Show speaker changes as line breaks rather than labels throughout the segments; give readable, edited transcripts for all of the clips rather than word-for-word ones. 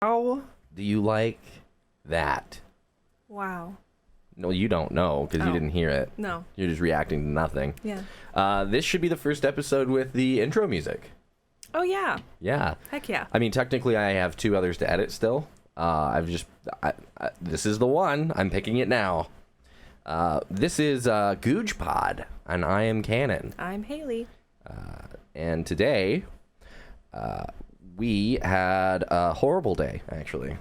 How do you like that?
Wow.
No, you don't know because you didn't hear it.
No.
You're just reacting to nothing.
Yeah.
This should be the first episode with the intro music.
Oh, yeah.
Yeah.
Heck yeah.
I mean, technically, I have 2 others to edit still. This is the one. I'm picking it now. This is GOOJPOD, and I am Cannon.
I'm Haley.
And today, we had a horrible day, actually.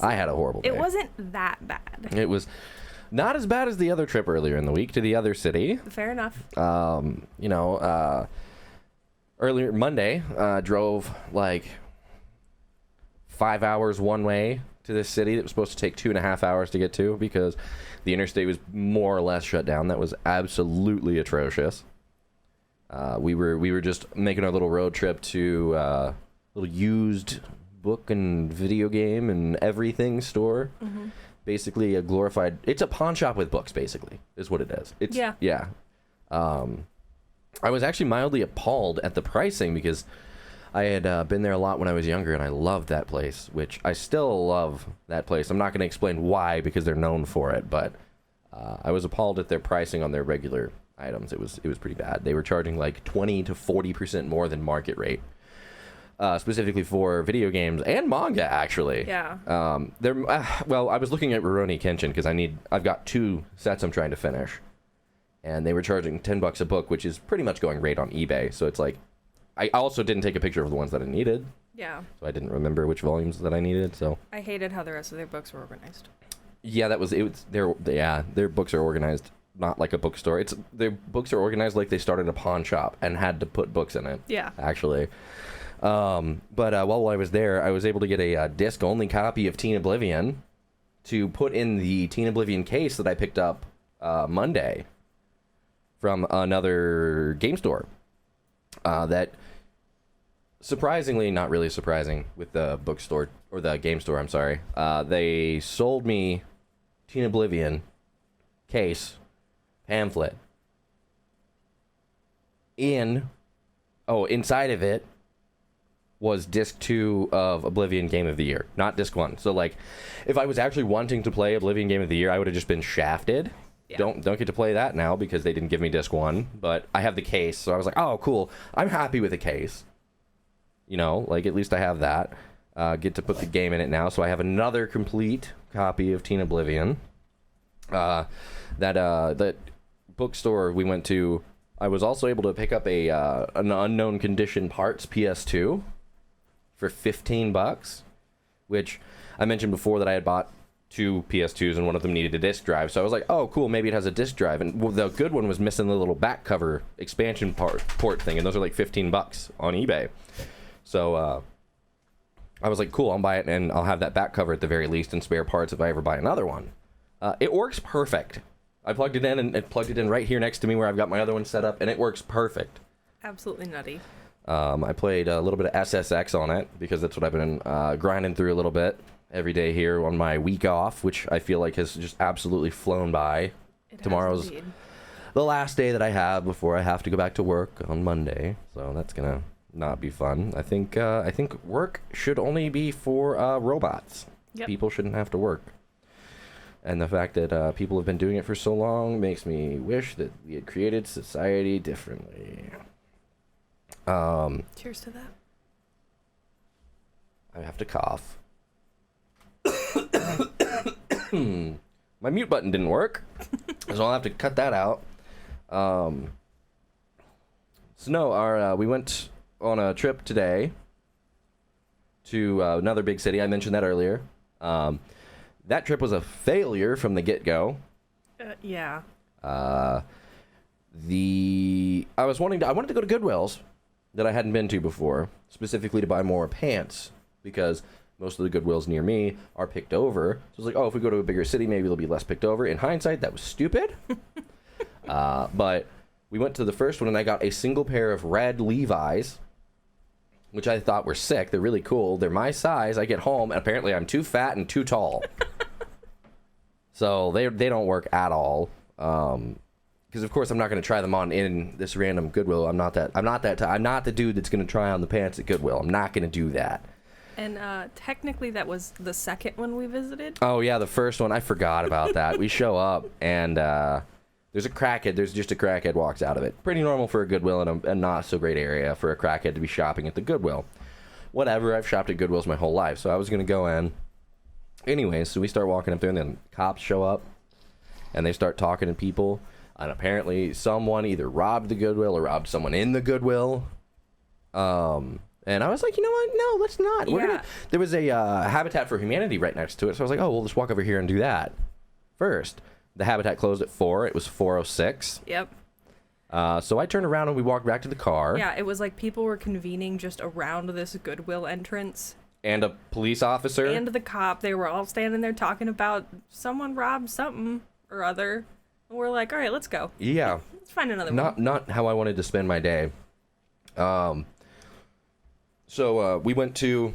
I had a horrible day.
It wasn't that bad.
It was not as bad as the other trip earlier in the week to the other city.
Fair enough.
Earlier Monday, drove like 5 hours one way to this city that was supposed to take 2.5 hours to get to because the interstate was more or less shut down. That was absolutely atrocious. We were just making our little road trip to a little used book and video game and everything store. Mm-hmm. Basically a glorified, it's a pawn shop with books, basically, is what it is. Yeah. I was actually mildly appalled at the pricing because I had been there a lot when I was younger and I loved that place, which I still love that place. I'm not going to explain why because they're known for it, but I was appalled at their pricing on their regular items. It was pretty bad. They were charging like 20 to 40% more than market rate. Specifically for video games and manga, actually.
Yeah.
I was looking at Rurouni Kenshin because I've got 2 sets I'm trying to finish, and they were charging $10 a book, which is pretty much going rate on eBay. So it's like, I also didn't take a picture of the ones that I needed.
Yeah.
So I didn't remember which volumes that I needed. So
I hated how the rest of their books were organized.
Yeah, that was it. Their books are organized not like a bookstore. Their books are organized like they started a pawn shop and had to put books in it. Yeah. Actually. But while I was there, I was able to get a disc-only copy of Teen Oblivion to put in the Teen Oblivion case that I picked up Monday from another game store. That surprisingly, not really surprising with the bookstore or the game store, I'm sorry. They sold me Teen Oblivion case pamphlet. Inside of it was disc 2 of Oblivion Game of the Year, not disc 1. So like, if I was actually wanting to play Oblivion Game of the Year, I would have just been shafted. Yeah. Don't get to play that now because they didn't give me disc 1, but I have the case, so I was like, oh, cool. I'm happy with the case. Like at least I have that. Get to put the game in it now, so I have another complete copy of Teen Oblivion. That bookstore we went to, I was also able to pick up an unknown condition parts PS2 for $15, which I mentioned before that I had bought 2 PS2s and one of them needed a disc drive. So I was like, oh, cool, maybe it has a disc drive. And the good one was missing the little back cover expansion port thing, and those are like $15 on eBay. So I was like, cool, I'll buy it, and I'll have that back cover at the very least and spare parts if I ever buy another one. It works perfect. I plugged it in, and it plugged it in right here next to me where I've got my other one set up, and it works perfect.
Absolutely nutty.
I played a little bit of SSX on it because that's what I've been grinding through a little bit every day here on my week off, which I feel like has just absolutely flown by. Tomorrow's the last day that I have before I have to go back to work on Monday, so that's gonna not be fun. I think work should only be for robots. Yep. People shouldn't have to work. And the fact that people have been doing it for so long makes me wish that we had created society differently.
Cheers to that.
I have to cough. My mute button didn't work, so I'll have to cut that out. We went on a trip today to another big city. I mentioned that earlier. That trip was a failure from the get-go.
Yeah.
I wanted to go to Goodwill's that I hadn't been to before, specifically to buy more pants, because most of the Goodwills near me are picked over. So I was like, oh, if we go to a bigger city, maybe they'll be less picked over. In hindsight, that was stupid. But we went to the first one, and I got a single pair of red Levi's, which I thought were sick. They're really cool. They're my size. I get home, and apparently I'm too fat and too tall. So they don't work at all. Because of course I'm not going to try them on in this random Goodwill. I'm not the dude that's going to try on the pants at Goodwill. I'm not going to do that.
And technically that was the second one we visited.
Oh, yeah, the first one. I forgot about that. We show up, and there's a crackhead. There's just a crackhead walks out of it. Pretty normal for a Goodwill in a not-so-great area for a crackhead to be shopping at the Goodwill. Whatever, I've shopped at Goodwills my whole life, so I was going to go in. Anyways, so we start walking up there, and then cops show up, and they start talking to people. And apparently someone either robbed the Goodwill or robbed someone in the Goodwill. And I was like, you know what? No, let's not.
Yeah.
There was a Habitat for Humanity right next to it. So I was like, oh, we'll just walk over here and do that first. The Habitat closed at 4. It was 4:06.
Yep.
So I turned around and we walked back to the car.
Yeah, it was like people were convening just around this Goodwill entrance.
And a police officer.
And the cop. They were all standing there talking about someone robbed something or other. And we're like, all right, let's go.
Yeah.
Let's find another one.
Not how I wanted to spend my day. So we went to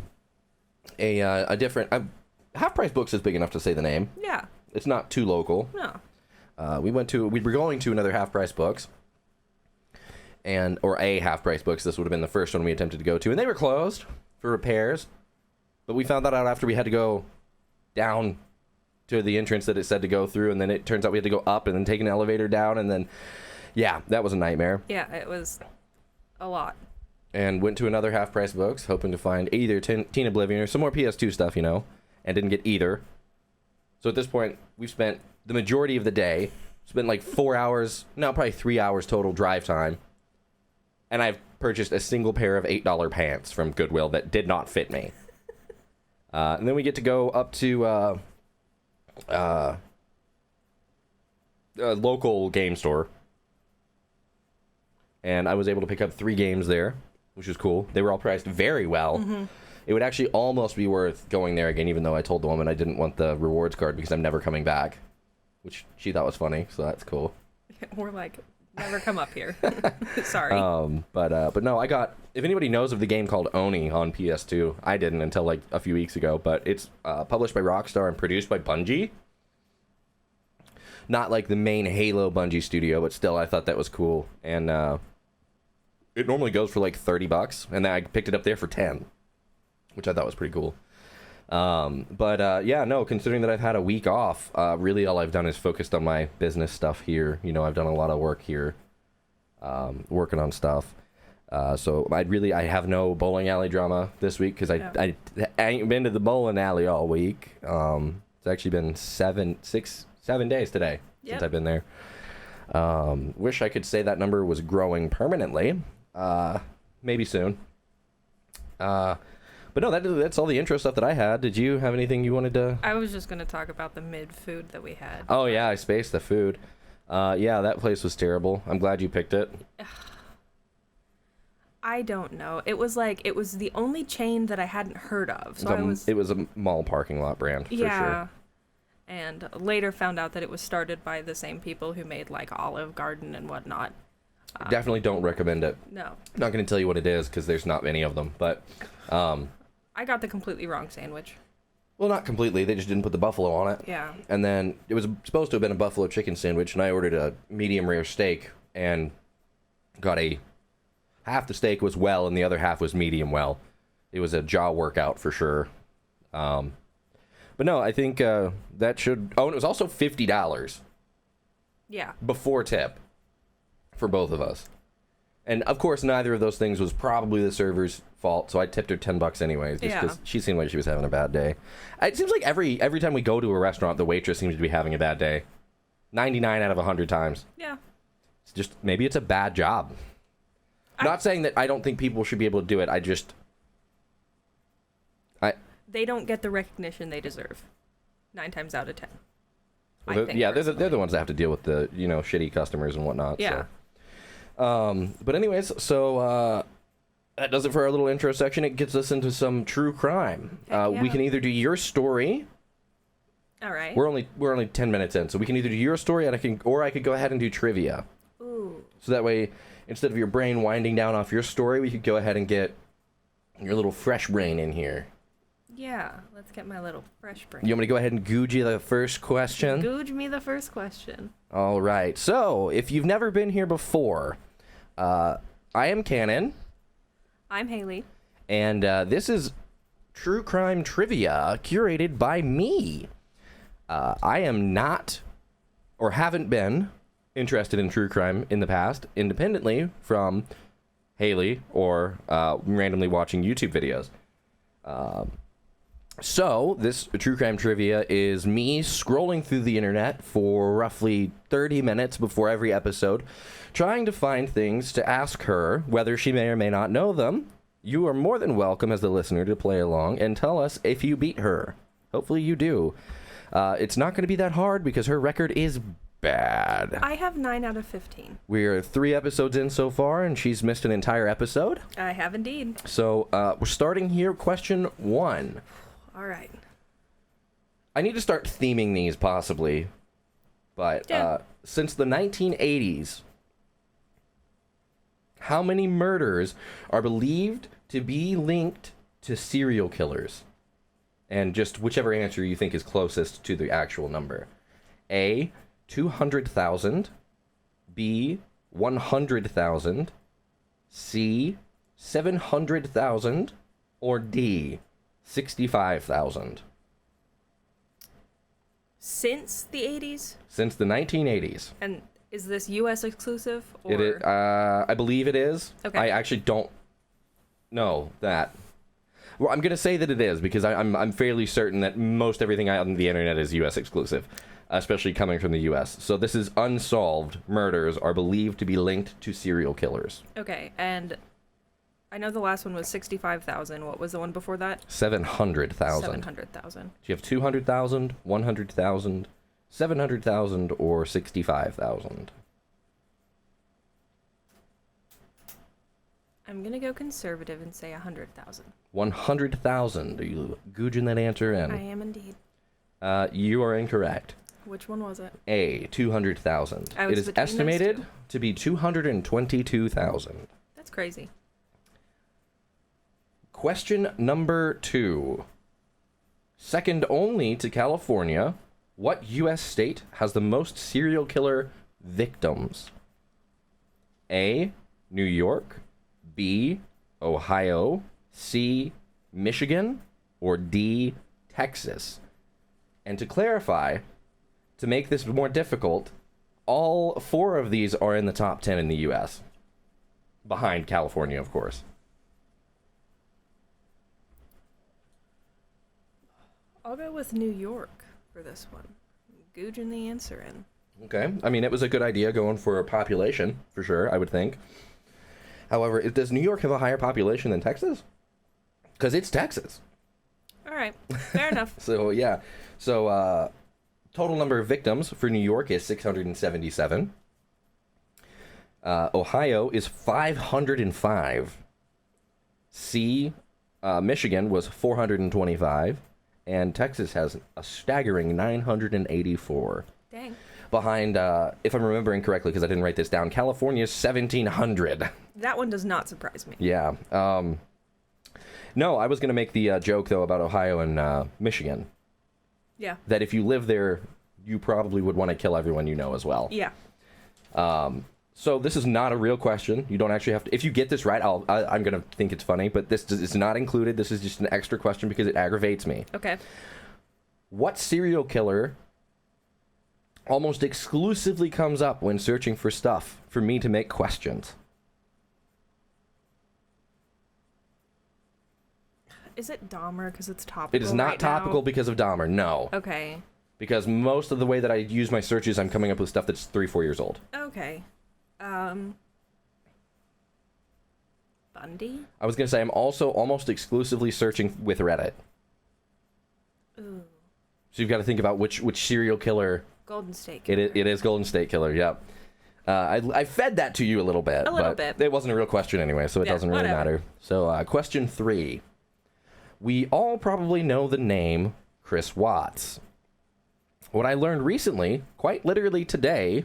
a different... Half Price Books is big enough to say the name.
Yeah.
It's not too local.
No.
We were going to another Half Price Books. Or a Half Price Books. This would have been the first one we attempted to go to. And they were closed for repairs. But we found that out after we had to go down to the entrance that it said to go through. And then it turns out we had to go up and then take an elevator down. And then, yeah, that was a nightmare.
Yeah, it was a lot.
And went to another Half Price Books, hoping to find either Teen Oblivion or some more PS2 stuff, and didn't get either. So at this point, we've spent the majority of the day, spent like 4 hours, no, probably 3 hours total drive time, and I've purchased a single pair of $8 pants from Goodwill that did not fit me. And then we get to go up to a local game store, and I was able to pick up 3 games there, which was cool. They were all priced very well. Mm-hmm. It would actually almost be worth going there again, even though I told the woman I didn't want the rewards card because I'm never coming back, which she thought was funny, so that's cool.
We're like, never come up here. Sorry.
But no, I got... If anybody knows of the game called Oni on PS2, I didn't until like a few weeks ago, but it's published by Rockstar and produced by Bungie. Not like the main Halo Bungie studio, but still, I thought that was cool. And it normally goes for like $30, and then I picked it up there for 10, which I thought was pretty cool. Yeah, no, considering that I've had a week off, really all I've done is focused on my business stuff here. I've done a lot of work here, working on stuff. So I have no bowling alley drama this week because I ain't been to the bowling alley all week. It's actually been 7 days today since I've been there. Wish I could say that number was growing permanently. Maybe soon. But no, that's all the intro stuff that I had. Did you have anything you wanted to...
I was just going to talk about the mid-food that we had.
Oh, yeah, I spaced the food. Yeah, that place was terrible. I'm glad you picked it.
I don't know. It was the only chain that I hadn't heard of. So
it was a mall parking lot brand, for sure.
And later found out that it was started by the same people who made like Olive Garden and whatnot.
Definitely don't recommend it.
No.
I'm not going to tell you what it is because there's not many of them, but...
I got the completely wrong sandwich.
Well, not completely. They just didn't put the buffalo on it.
Yeah.
And then it was supposed to have been a buffalo chicken sandwich, and I ordered a medium rare steak and got half the steak was well and the other half was medium well. It was a jaw workout for sure. But no, I think that should... Oh, and it was also $50.
Yeah.
Before tip for both of us. And of course, neither of those things was probably the server's fault, so I tipped her $10 anyways, just because she seemed like she was having a bad day. It seems like every time we go to a restaurant, the waitress seems to be having a bad day. 99 out of 100 times.
Yeah.
It's just, maybe it's a bad job. Not saying that I don't think people should be able to do it,
They don't get the recognition they deserve. 9 times out of 10.
Well, they're the ones that have to deal with the, shitty customers and whatnot.
Yeah.
So. But anyways, so that does it for our little intro section. It gets us into some true crime. We can either do your story.
All right.
We're only 10 minutes in, so we can either do your story or I could go ahead and do trivia.
Ooh.
So that way, instead of your brain winding down off your story, we could go ahead and get your little fresh brain in here.
Yeah, let's get my little fresh brain.
You want me to go ahead and googe you the first question?
Googe me the first question.
All right. So, if you've never been here before, I am Cannon.
I'm Haley.
And this is true crime trivia curated by me. I am not, or haven't been, interested in true crime in the past, independently from Haley or randomly watching YouTube videos. So this true crime trivia is me scrolling through the internet for roughly 30 minutes before every episode, trying to find things to ask her, whether she may or may not know them. You are more than welcome as the listener to play along and tell us if you beat her. Hopefully you do. It's not going to be that hard because her record is bad.
I have 9 out of 15.
We're 3 episodes in so far, and she's missed an entire episode.
I have indeed.
So we're starting here. Question 1.
All right.
I need to start theming these possibly, but
Yeah.
Since the 1980s, how many murders are believed to be linked to serial killers? And just whichever answer you think is closest to the actual number. A, 200,000. B, 100,000. C, 700,000. Or D, 65,000.
Since the 80s?
Since the 1980s.
And is this U.S. exclusive? Or...
It is, I believe it is.
Okay.
I actually don't know that. Well, I'm going to say that it is because I'm fairly certain that most everything on the internet is U.S. exclusive, especially coming from the U.S. So this is unsolved murders are believed to be linked to serial killers.
Okay, and I know the last one was 65,000. What was the one before that?
700,000.
700,000.
Do you have 200,000, 100,000, 700,000, or 65,000?
I'm going to go conservative and say 100,000.
100,000. Are you googing that answer in?
I am indeed.
You are incorrect.
Which one was it?
A, 200,000.
I was
It is
between those
estimated
two.
to be 222,000.
That's crazy.
Question number 2. Second only to California, what U.S. state has the most serial killer victims? A, New York. B, Ohio. C, Michigan. Or D, Texas. And to clarify, to make this more difficult, all 4 of these are in the top 10 in the U.S. Behind California, of course.
I'll go with New York for this one. Googing the answer in.
Okay. I mean, it was a good idea going for a population, for sure, I would think. However, does New York have a higher population than Texas? Because it's Texas.
All right. Fair enough.
So, yeah. So, total number of victims for New York is 677. Ohio is 505. Michigan was 425. And Texas has a staggering 984.
Dang.
Behind, if I'm remembering correctly, because I didn't write this down, California's 1,700.
That one does not surprise me.
Yeah. No, I was going to make the joke, though, about Ohio and Michigan.
Yeah.
That if you live there, you probably would want to kill everyone you know as well.
Yeah.
So this is not a real question. You don't actually have to. If you get this right, I'm going to think it's funny, but this is not included. This is just an extra question because it aggravates me.
Okay.
What serial killer almost exclusively comes up when searching for stuff for me to make questions?
Is it Dahmer because it's topical?
It is not
right
topical
now?
because of Dahmer, no.
Okay.
Because most of the way that I use my searches, I'm coming up with stuff that's 3-4 years old.
Okay. Bundy?
I was going to say I'm also almost exclusively searching with Reddit.
Ooh.
So you've got to think about which serial killer...
Golden State
It
Killer.
is Golden State Killer, yep. I fed that to you a little bit.
A little
but
bit.
It wasn't a real question anyway, so it
Yeah,
doesn't really
whatever.
matter. So question 3. We all probably know the name Chris Watts. What I learned recently, quite literally today,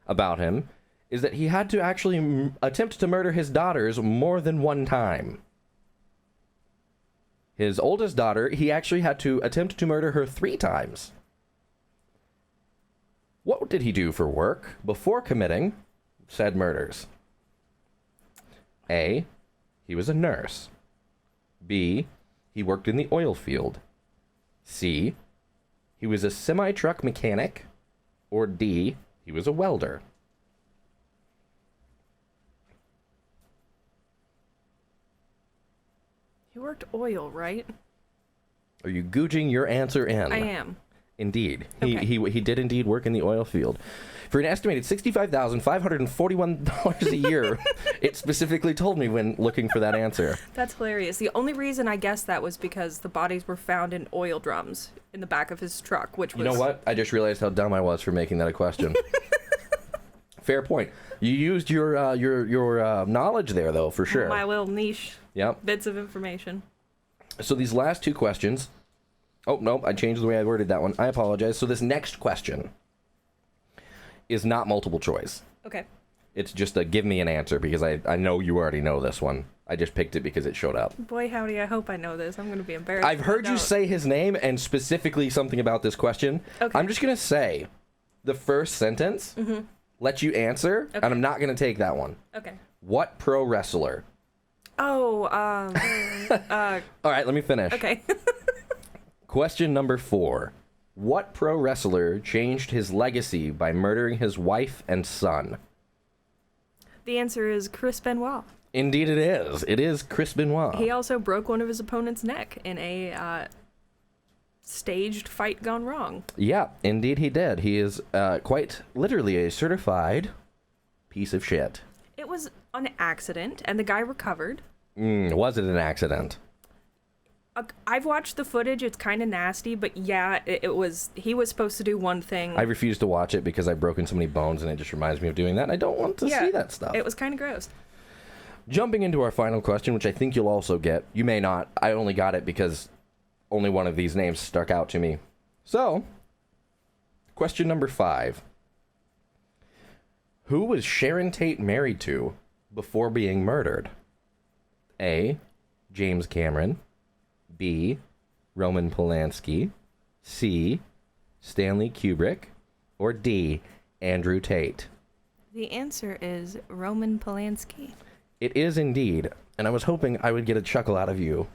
about him, is that he had to actually attempt to murder his daughters more than one time. His oldest daughter, he actually had to attempt to murder her 3 times. What did he do for work before committing said murders? A, he was a nurse. B, He worked in the oil field. C, he was a semi-truck mechanic. Or D, he was a welder.
He worked oil, right?
Are you googing your answer in?
I am.
Indeed.
Okay.
He did indeed work in the oil field. For an estimated $65,541 a year, it specifically told me when looking for that answer.
That's hilarious. The only reason I guessed that was because the bodies were found in oil drums in the back of his truck, which was...
You know what? I just realized how dumb I was for making that a question. Fair point. You used your knowledge there, though, for sure.
My little niche
Yep.
bits of information.
So these last two questions... Oh, no, I changed the way I worded that one. I apologize. So this next question is not multiple choice.
Okay.
It's just a give me an answer, because I know you already know this one. I just picked it because it showed up.
Boy, howdy, I hope I know this. I'm going to be embarrassed.
I've heard you say his name and specifically something about this question.
Okay.
I'm just going to say the first sentence, let you answer,
Okay.
and I'm not going to take that one.
Okay.
What pro wrestler?
Oh,
All right, let me finish.
okay.
Question number 4. What pro wrestler changed his legacy by murdering his wife and son?
The answer is Chris Benoit.
Indeed it is. It is Chris Benoit.
He also broke one of his opponent's neck in a staged fight gone wrong.
Yeah, indeed he did. He is quite literally a certified piece of shit.
It was an accident, and the guy recovered.
Was it an accident?
I've watched the footage. It's kind of nasty, but yeah, it was. He was supposed to do one thing.
I refuse to watch it because I've broken so many bones, and it just reminds me of doing that. And I don't want to see that stuff.
It was kind of gross.
Jumping into our final question, which I think you'll also get. You may not. I only got it because only one of these names stuck out to me. So, question number 5. Who was Sharon Tate married to before being murdered? A, James Cameron. B, Roman Polanski. C, Stanley Kubrick. Or D, Andrew Tate.
The answer is Roman Polanski.
It is indeed, and I was hoping I would get a chuckle out of you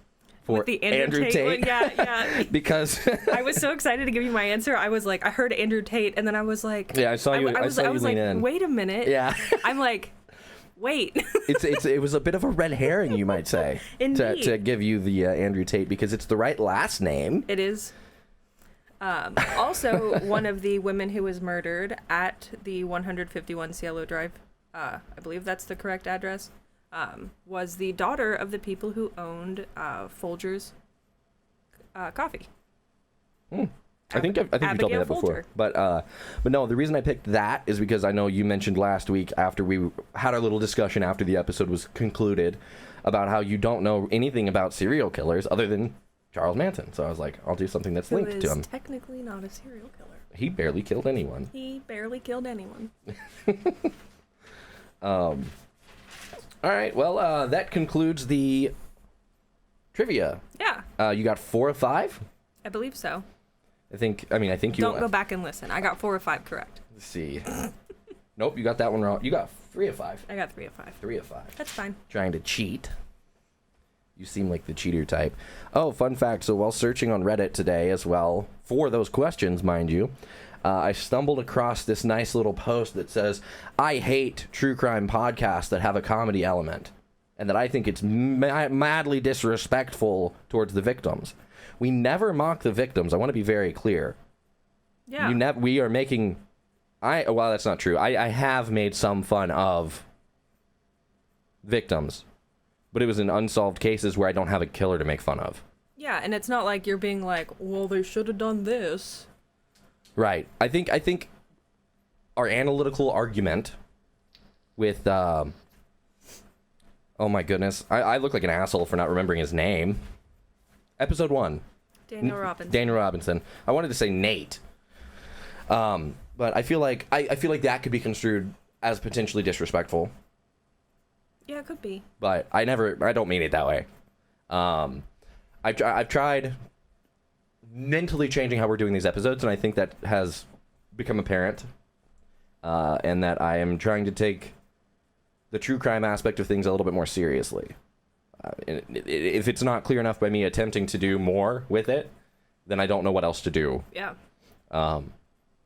for
With the Andrew Tate. One, yeah.
Because
I was so excited to give you my answer. I was like, I heard Andrew Tate, and then I was like,
yeah, I saw you. I saw you
was
lean
like,
in.
wait a minute.
Yeah.
I'm like, wait.
It was a bit of a red herring, you might say,
Indeed.
to give you the Andrew Tate, because it's the right last name.
It is. Also, one of the women who was murdered at the 151 Cielo Drive, I believe that's the correct address, was the daughter of the people who owned Folger's coffee.
I think you told me
Abigail
that before.
Folger.
But no, the reason I picked that is because I know you mentioned last week, after we had our little discussion after the episode was concluded, about how you don't know anything about serial killers other than Charles Manson. So I was like, I'll do something that's linked to him.
Technically not a serial killer.
He barely killed anyone.
He barely killed anyone.
All right, well, that concludes the trivia.
Yeah,
You got 4 of 5?
I believe so.
I think you...
Don't go back and listen. I got 4 or 5 correct.
Let's see. Nope, you got that one wrong. You got 3 of 5.
I got 3 of 5.
3 of 5.
That's fine.
Trying to cheat. You seem like the cheater type. Oh, fun fact. So while searching on Reddit today as well, for those questions, mind you, I stumbled across this nice little post that says, I hate true crime podcasts that have a comedy element, and that I think it's madly disrespectful towards the victims. We never mock the victims. I want to be very clear.
Yeah.
We are making... Well, that's not true. I have made some fun of victims, but it was in unsolved cases where I don't have a killer to make fun of.
Yeah, and it's not like you're being like, well, they should have done this.
Right. I think our analytical argument with... oh my goodness. I look like an asshole for not remembering his name. Episode 1.
Daniel Robinson.
Daniel Robinson. I wanted to say Nate. But I feel like that could be construed as potentially disrespectful.
Yeah, it could be.
But I don't mean it that way. I've tried mentally changing how we're doing these episodes, and I think that has become apparent. And that I am trying to take the true crime aspect of things a little bit more seriously. If it's not clear enough by me attempting to do more with it, then I don't know what else to do.
Yeah.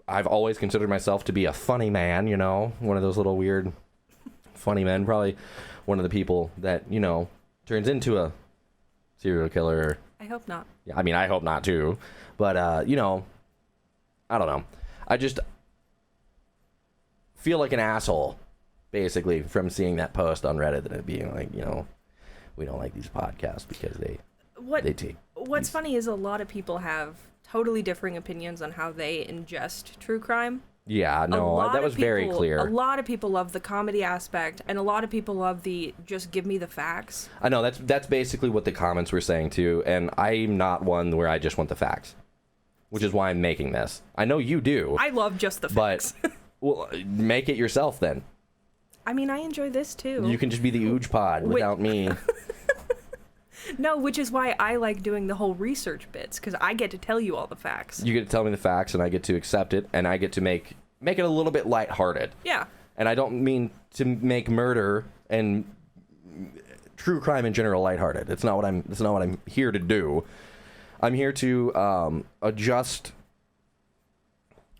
I've always considered myself to be a funny man, you know, one of those little weird funny men, probably one of the people that, you know, turns into a serial killer.
I hope not.
Yeah, I mean, I hope not too, but you know, I don't know. I just feel like an asshole, basically, from seeing that post on Reddit and it being like, you know, we don't like these podcasts because they take.
What's funny is a lot of people have totally differing opinions on how they ingest true crime.
Yeah, no, that was very clear.
A lot of people love the comedy aspect, and a lot of people love the just give me the facts.
I know, that's basically what the comments were saying too, and I'm not one where I just want the facts, which is why I'm making this. I know you do.
I love just the facts.
But, well, make it yourself then.
I mean, I enjoy this too.
You can just be the GOOJPOD without me.
No, which is why I like doing the whole research bits, because I get to tell you all the facts.
You get to tell me the facts, and I get to accept it, and I get to make it a little bit lighthearted.
Yeah.
And I don't mean to make murder and true crime in general lighthearted. That's not what I'm here to do. I'm here to adjust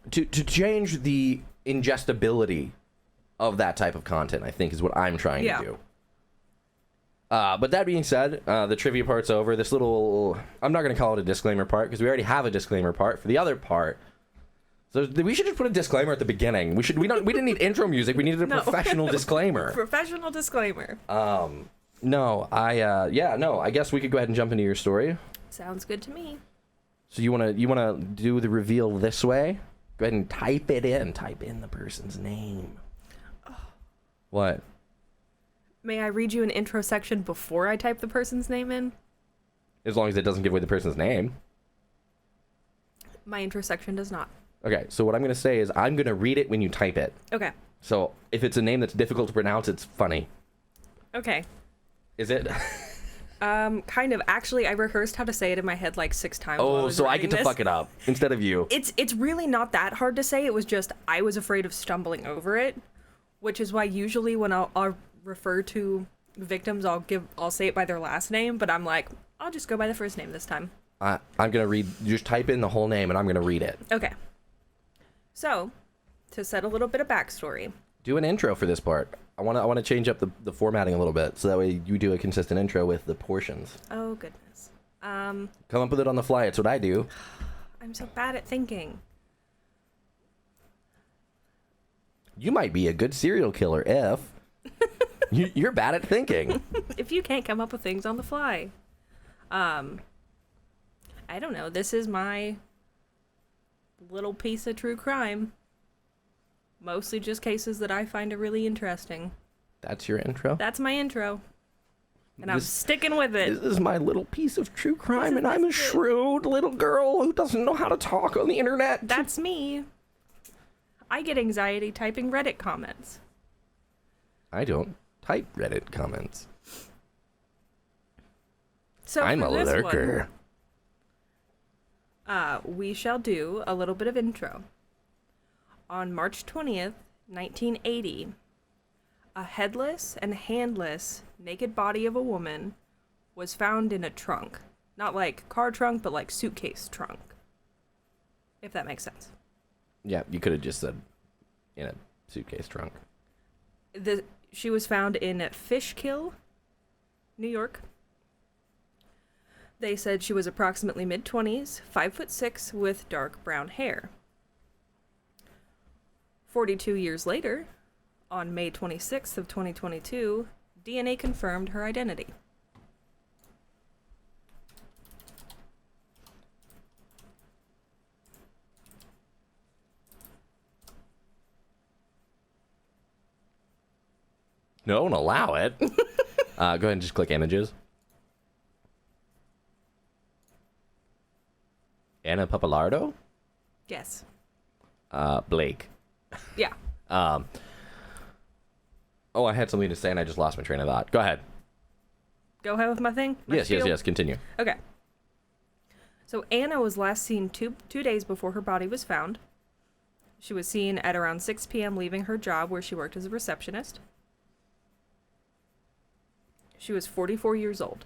to change the ingestibility of that type of content, I think, is what I'm trying to do. But that being said, the trivia part's over. This little, I'm not going to call it a disclaimer part because we already have a disclaimer part for the other part. So we should just put a disclaimer at the beginning. We didn't need intro music. We needed a professional disclaimer.
Professional disclaimer.
I guess we could go ahead and jump into your story.
Sounds good to me.
So you wanna do the reveal this way? Go ahead and type it in. Type in the person's name. Oh. What?
May I read you an intro section before I type the person's name in?
As long as it doesn't give away the person's name.
My intro section does not.
Okay, so what I'm going to say is I'm going to read it when you type it.
Okay.
So if it's a name that's difficult to pronounce, it's funny.
Okay.
Is it?
Kind of. Actually, I rehearsed how to say it in my head like 6 times.
Oh, so I get to fuck it up instead of you.
It's really not that hard to say. It was just I was afraid of stumbling over it, which is why usually when I'll refer to victims, I'll say it by their last name, but I'm like, I'll just go by the first name this time.
I'm going to read, just type in the whole name and I'm going to read it.
Okay. So, to set a little bit of backstory.
Do an intro for this part. I want to change up the formatting a little bit so that way you do a consistent intro with the portions.
Oh, goodness.
Come up with it on the fly. It's what I do.
I'm so bad at thinking.
You might be a good serial killer if you're bad at thinking.
If you can't come up with things on the fly. I don't know. This is my little piece of true crime. Mostly just cases that I find are really interesting.
That's your intro?
That's my intro. And I'm sticking with it.
This is my little piece of true crime, and I'm a shrewd little girl who doesn't know how to talk on the internet.
That's me. I get anxiety typing Reddit comments.
I don't type Reddit comments.
So
I'm a lurker.
We shall do a little bit of intro. On March 20th, 1980, a headless and handless naked body of a woman was found in a trunk. Not like car trunk, but like suitcase trunk. If that makes sense.
Yeah, you could have just said in a suitcase trunk.
She was found in Fishkill, New York. They said she was approximately mid-20s, 5'6", with dark brown hair. 42 years later, on May 26th of 2022, DNA confirmed her identity.
Don't allow it. Go ahead and just click images. Anna Papalardo?
Yes.
Blake.
Yeah.
Oh, I had something to say and I just lost my train of thought. Go ahead.
Go ahead with my thing?
Yes, continue.
Okay. So Anna was last seen two days before her body was found. She was seen at around 6 p.m. leaving her job where she worked as a receptionist. She was 44 years old.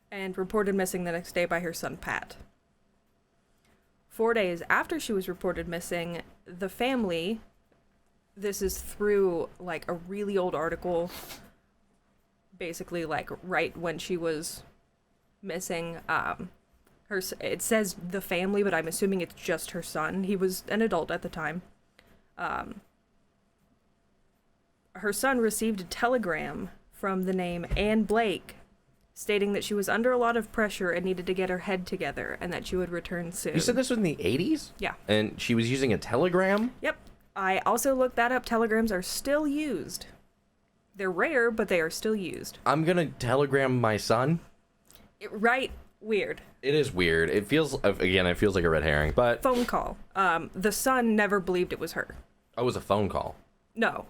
And reported missing the next day by her son, Pat. 4 days after she was reported missing, the family, this is through, like, a really old article, basically, like, right when she was missing, it says the family, but I'm assuming it's just her son. He was an adult at the time. Her son received a telegram from the name Ann Blake stating that she was under a lot of pressure and needed to get her head together and that she would return soon.
You said this was in the 80s?
Yeah.
And she was using a telegram?
Yep. I also looked that up. Telegrams are still used. They're rare, but they are still used.
I'm going to telegram my son?
Right. Weird.
It is weird. It feels, again, it feels like a red herring, but...
Phone call. The son never believed it was her.
Oh, it was a phone call.
No.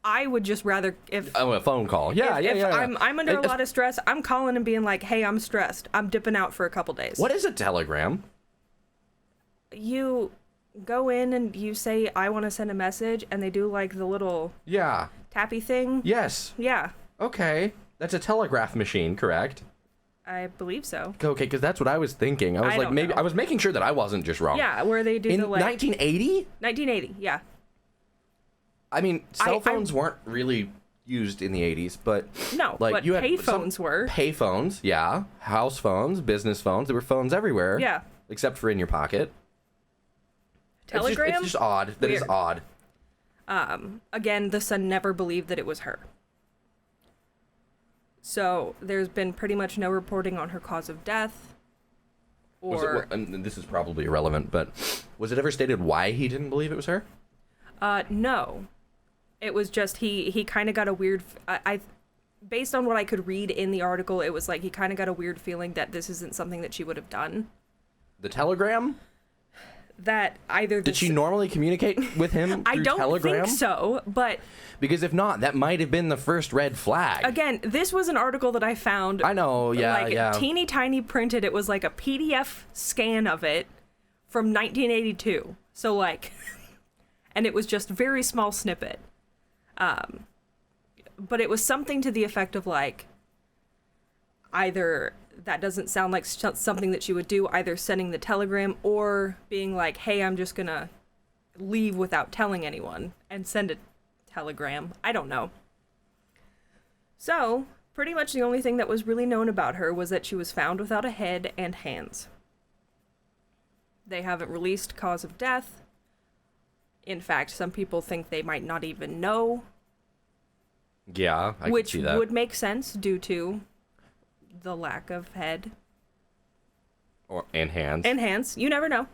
I would just rather if...
Oh, a phone call. Yeah,
if
yeah.
I'm under a lot of stress, I'm calling and being like, hey, I'm stressed. I'm dipping out for a couple days.
What is a telegram?
You go in and you say, I want to send a message, and they do, like, the little...
Yeah.
Tappy thing?
Yes.
Yeah.
Okay. That's a telegraph machine, correct?
I believe so.
Okay, because that's what I was thinking. I was like, maybe...
know.
I was making sure that I wasn't just wrong.
Yeah, where they do
In
the, like...
1980?
1980, yeah.
I mean, cell phones weren't really used in the 80s, but...
No,
like,
but
you had
payphones were.
Payphones, yeah. House phones, business phones. There were phones everywhere.
Yeah.
Except for in your pocket.
Telegram?
It's just odd. That is odd.
Again, the son never believed that it was her. So, there's been pretty much no reporting on her cause of death. Or...
and this is probably irrelevant, but was it ever stated why he didn't believe it was her?
No. It was just he kind of got a weird... based on what I could read in the article, it was like he kind of got a weird feeling that this isn't something that she would have done.
The telegram?
That either...
Did she normally communicate with him through telegram?
I don't think so, but...
Because if not, that might have been the first red flag.
Again, this was an article that I found.
I know, yeah,
like, teeny tiny printed. It was like a PDF scan of it from 1982. So, like... and it was just a very small snippet. But it was something to the effect of, like, either that doesn't sound like something that she would do, either sending the telegram or being like, hey, I'm just gonna leave without telling anyone and send a telegram. I don't know. So, pretty much the only thing that was really known about her was that she was found without a head and hands. They haven't released cause of death. In fact, some people think they might not even know.
Yeah, I
which
can see that.
would make sense due to the lack of head.
And hands.
And hands. You never know.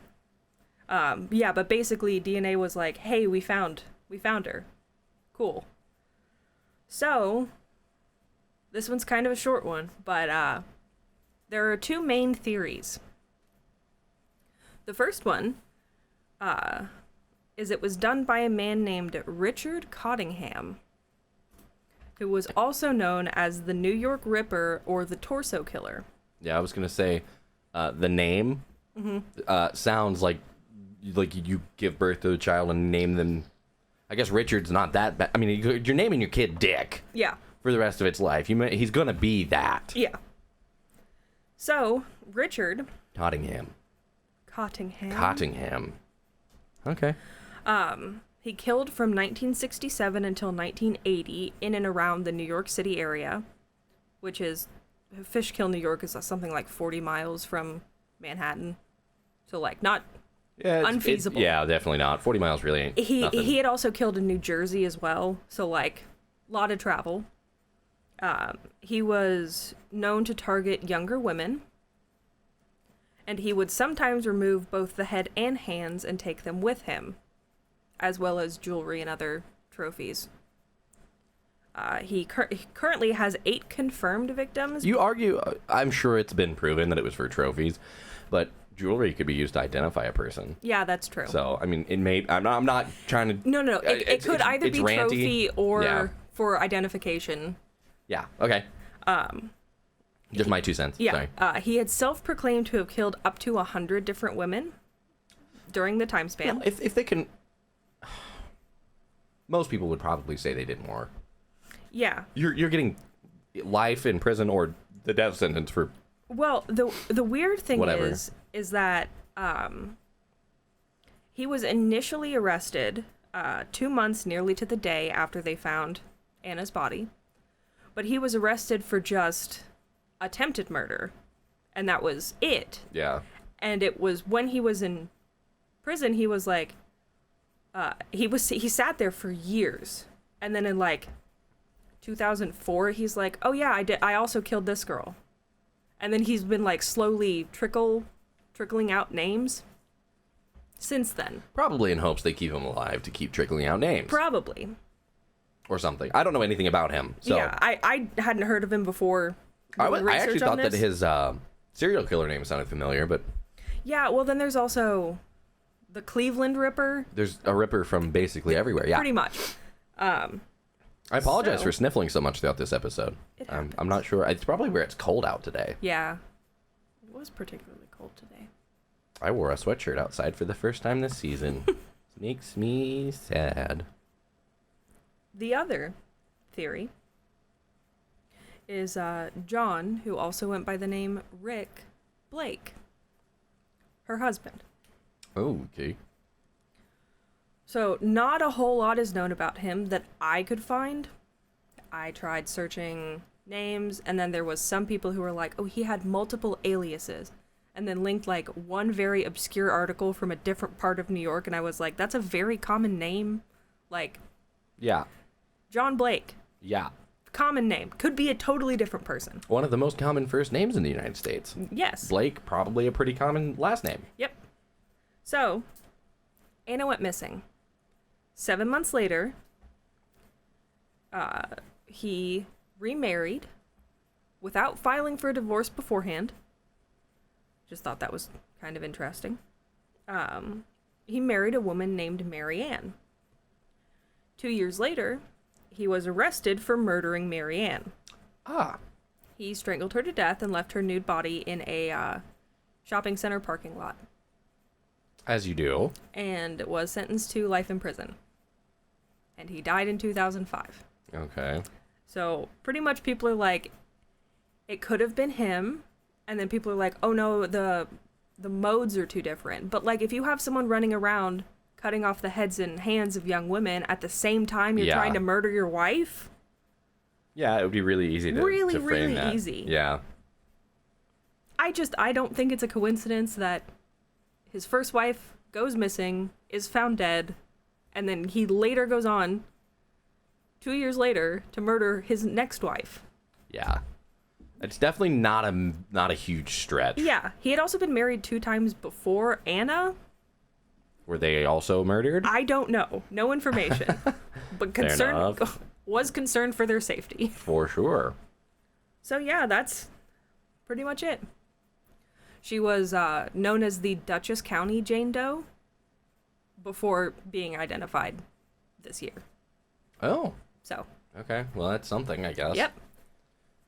Yeah, but basically DNA was like, hey, we found her. Cool. So, this one's kind of a short one, but there are two main theories. The first one is it was done by a man named Richard Cottingham, who was also known as the New York Ripper or the Torso Killer.
Yeah, I was going to say the name sounds like you give birth to a child and name them. I guess Richard's not that bad. I mean, you're naming your kid Dick.
Yeah.
For the rest of its life. He's going to be that.
Yeah. So, Richard...
Cottingham. Okay.
He killed from 1967 until 1980 in and around the New York City area, which is... Fishkill, New York is something like 40 miles from Manhattan. So, like, not... unfeasible.
Yeah, definitely not. 40 miles really ain't nothing.
He had also killed in New Jersey as well, so, like, a lot of travel. He was known to target younger women, and he would sometimes remove both the head and hands and take them with him, as well as jewelry and other trophies. He currently has 8 confirmed victims.
You argue, I'm sure it's been proven that it was for trophies, but jewelry could be used to identify a person.
Yeah, that's true.
So, I mean, it may... I'm not trying to...
No. It could either be
ranty.
trophy or for identification.
Yeah, okay. Just my 2 cents.
Yeah.
Sorry.
He had self-proclaimed to have killed up to 100 different women during the time span.
Well, if they can... Most people would probably say they did more.
Yeah.
You're getting life in prison or the death sentence for.
Well, the weird thing
Whatever.
is that he was initially arrested 2 months nearly to the day after they found Anna's body, but he was arrested for just attempted murder, and that was it.
Yeah.
And it was when he was in prison, he was like, he sat there for years, and then in like 2004, he's like, oh yeah, I also killed this girl. And then he's been like slowly trickling out names since then.
Probably in hopes they keep him alive to keep trickling out names.
Probably.
Or something. I don't know anything about him. So.
Yeah, I hadn't heard of him before.
I
doing
actually
research on
thought that
this.
his serial killer name sounded familiar, but
Yeah, well then there's also the Cleveland Ripper.
there's a Ripper from basically everywhere. Yeah.
Pretty much.
I apologize
So-
for sniffling so much throughout this episode.
It
I'm
happens.
not sure. It's probably where it's cold out today.
Yeah. It was particularly cold today.
I wore a sweatshirt outside for the first time this season. Makes me sad.
The other theory is John, who also went by the name Rick Blake, her husband.
Oh, okay.
So not a whole lot is known about him that I could find. I tried searching names, and then there was some people who were like, oh, he had multiple aliases, and then linked like one very obscure article from a different part of New York, and I was like, that's a very common name. Like,
Yeah.
John Blake,
Yeah.
common name, could be a totally different person.
One of the most common first names in the United States.
Yes.
Blake, probably a pretty common last name.
Yep. So, Anna went missing. 7 months later, he remarried without filing for a divorce beforehand. Just thought that was kind of interesting. He married a woman named Mary Ann. 2 years later, he was arrested for murdering Mary Ann.
Ah.
He strangled her to death and left her nude body in a shopping center parking lot,
As you do.
and was sentenced to life in prison. And he died in 2005.
Okay.
So pretty much people are like, it could have been him, and then people are like, oh no, the modes are too different. But like, if you have someone running around cutting off the heads and hands of young women at the same time you're
Yeah.
trying to murder your wife,
Yeah, it would be really easy to
Really,
to frame
really
that.
easy.
Yeah.
I don't think it's a coincidence that his first wife goes missing, is found dead, and then he later goes on 2 years later to murder his next wife.
Yeah. It's definitely not a huge stretch.
Yeah, he had also been married 2 times before Anna.
Were they also murdered?
I don't know. No information. But
Fair enough.
was concerned for their safety.
For sure.
So yeah, that's pretty much it. She was known as the Dutchess County Jane Doe before being identified this year.
Oh.
So,
Okay. Well, that's something, I guess.
yep.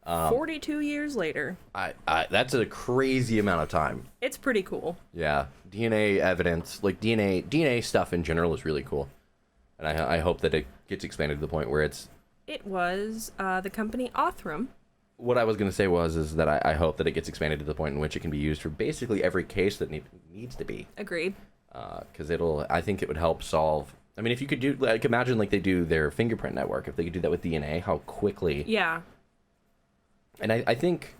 42 years later.
I that's a crazy amount of time.
It's pretty cool.
Yeah. DNA evidence, like DNA stuff in general is really cool. And I hope that it gets expanded to the point where it's.
It was the company Othram.
What I was going to say is that I hope that it gets expanded to the point in which it can be used for basically every case that needs to be.
Agreed.
Because I think it would help solve. I mean, if you could do, like, imagine like they do their fingerprint network. If they could do that with DNA, how quickly.
Yeah.
And I think.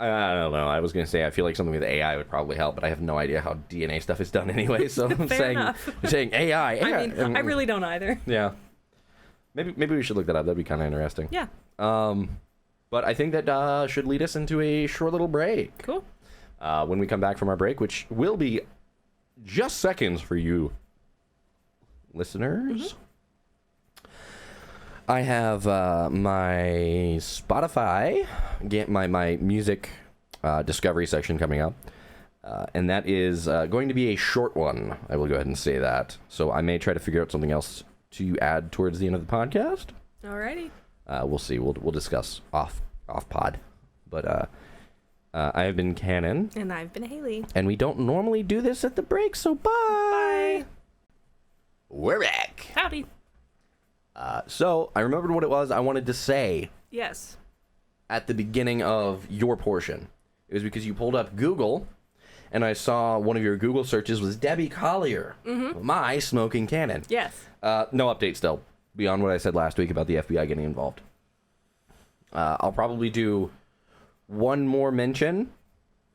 I don't know. I was going to say I feel like something with AI would probably help, but I have no idea how DNA stuff is done anyway. So I'm
Fair enough.
saying AI.
I mean, I really don't either.
Yeah. Maybe we should look that up. That'd be kind of interesting.
Yeah.
But I think that should lead us into a short little break.
Cool.
When we come back from our break, which will be just seconds for you listeners. I have my Spotify, my music discovery section coming up. And that is going to be a short one. I will go ahead and say that. So I may try to figure out something else to add towards the end of the podcast.
Alrighty.
We'll see. We'll discuss off pod. But I have been Cannon.
And I've been Haley.
And we don't normally do this at the break, so bye.
Bye.
We're back.
Howdy.
So I remembered what it was I wanted to say
Yes.
at the beginning of your portion. It was because you pulled up Google, and I saw one of your Google searches was Debbie Collier, my smoking cannon.
Yes.
No update still, beyond what I said last week about the FBI getting involved. I'll probably do one more mention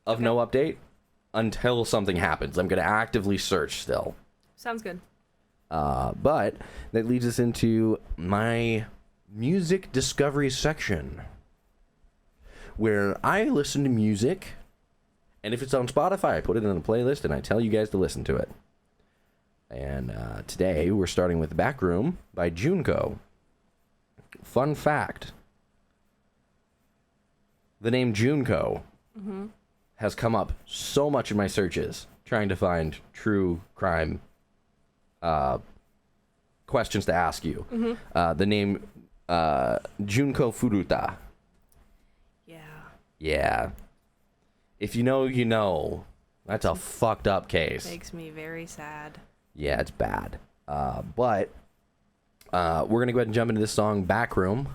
of no update until something happens. I'm going to actively search still.
Sounds good.
But that leads us into my music discovery section, where I listen to music, and if it's on Spotify, I put it in a playlist, and I tell you guys to listen to it. And today, we're starting with Backroom by Junko. Fun fact. The name Junko has come up so much in my searches, trying to find true crime questions to ask you. The name Junko Furuta.
Yeah.
Yeah. If you know, you know. That's a fucked up case.
Makes me very sad.
Yeah, it's bad. But we're going to go ahead and jump into this song, Backroom,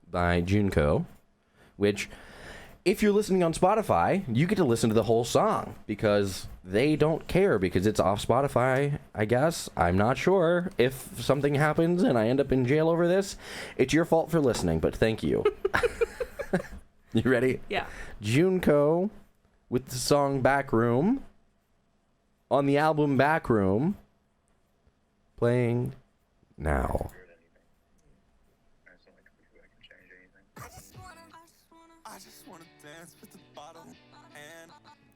by Junko, which, if you're listening on Spotify, you get to listen to the whole song, because they don't care, because it's off Spotify, I guess. I'm not sure. If something happens and I end up in jail over this, it's your fault for listening, but thank you. You ready?
Yeah.
Junko with the song Backroom on the album Backroom, playing now.
I just wanna dance with the bottle and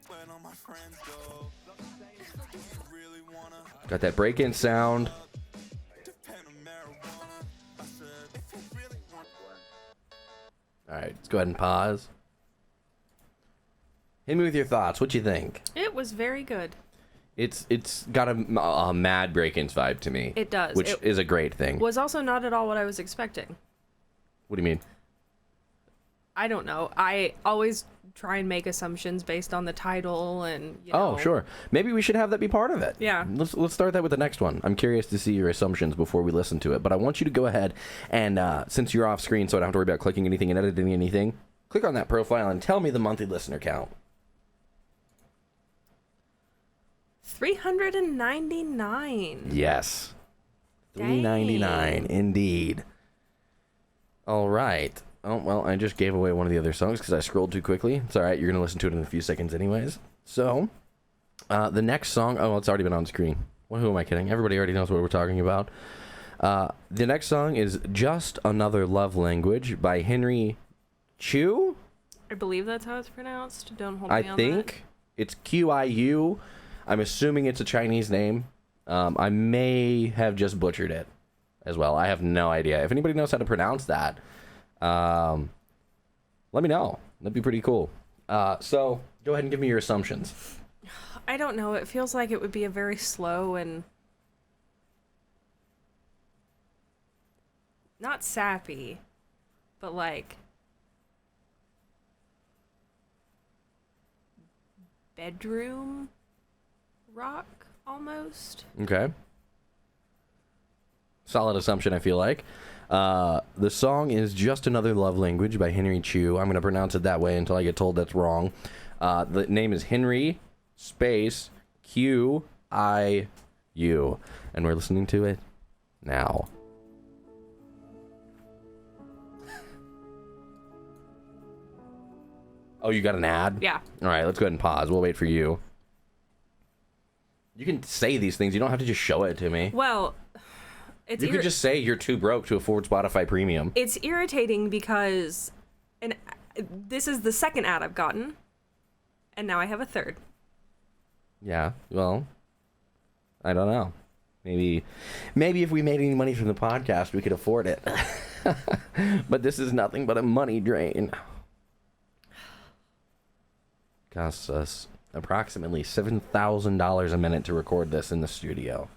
when all my friends go. Do you really wanna
Got that break-in sound.
depend on marijuana? I said, if you really want.
All right, let's go ahead and pause. Hit me with your thoughts. What you think?
It was very good.
It's got a mad break-ins vibe to me.
It does.
Which
It
is a great thing.
was also not at all what I was expecting.
What do you mean?
I don't know. I always try and make assumptions based on the title and, you know.
Oh, sure. Maybe we should have that be part of it.
Yeah.
Let's start that with the next one. I'm curious to see your assumptions before we listen to it. But I want you to go ahead and, since you're off screen, so I don't have to worry about clicking anything and editing anything, click on that profile and tell me the monthly listener count.
399.
Yes.
Dang.
$3.99, indeed. All right. Oh, well, I just gave away one of the other songs because I scrolled too quickly. It's all right. You're going to listen to it in a few seconds anyways. So, the next song... Oh, it's already been on screen. Well, who am I kidding? Everybody already knows what we're talking about. The next song is Just Another Love Language by Henry Chu.
I believe that's how it's pronounced. Don't hold me on
I think it's Qiu. I'm assuming it's a Chinese name. I may have just butchered it as well. I have no idea. If anybody knows how to pronounce that, let me know. That'd be pretty cool. So go ahead and give me your assumptions.
I don't know. It feels like it would be a very slow and not sappy, but like bedroom rock almost.
Okay. Solid assumption, I feel like. The song is Just Another Love Language by Henry Chu. I'm going to pronounce it that way until I get told that's wrong. The name is Henry space Qiu. And we're listening to it now. Oh, you got an ad?
Yeah.
All right, let's go ahead and pause. We'll wait for you. You can say these things. You don't have to just show it to me.
Well, it's
You could just say you're too broke to afford Spotify Premium.
it's irritating because this is the second ad I've gotten, and now I have a third.
Yeah, well, I don't know. Maybe if we made any money from the podcast, we could afford it. But this is nothing but a money drain. Costs us approximately $7,000 a minute to record this in the studio.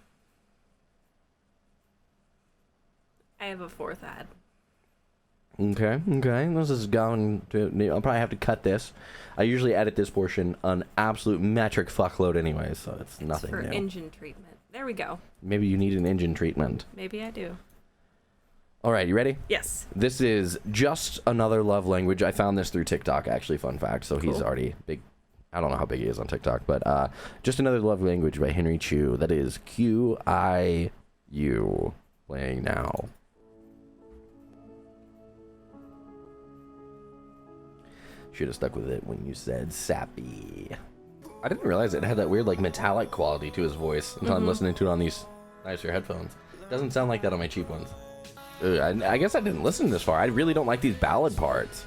I have a fourth ad.
Okay. This is going to... I'll probably have to cut this. I usually edit this portion an absolute metric fuckload anyway, so it's nothing
for
new.
engine treatment. There we go.
Maybe you need an engine treatment.
Maybe I do.
All right, you ready?
Yes.
This is Just Another Love Language. I found this through TikTok, actually, fun fact. So he's already big. I don't know how big he is on TikTok, but Just Another Love Language by Henry Chu. That is QIU, playing now. Should have stuck with it when you said sappy. I didn't realize it had that weird, like, metallic quality to his voice until I'm listening to it on these nicer headphones. Doesn't sound like that on my cheap ones. I guess I didn't listen this far. I really don't like these ballad parts.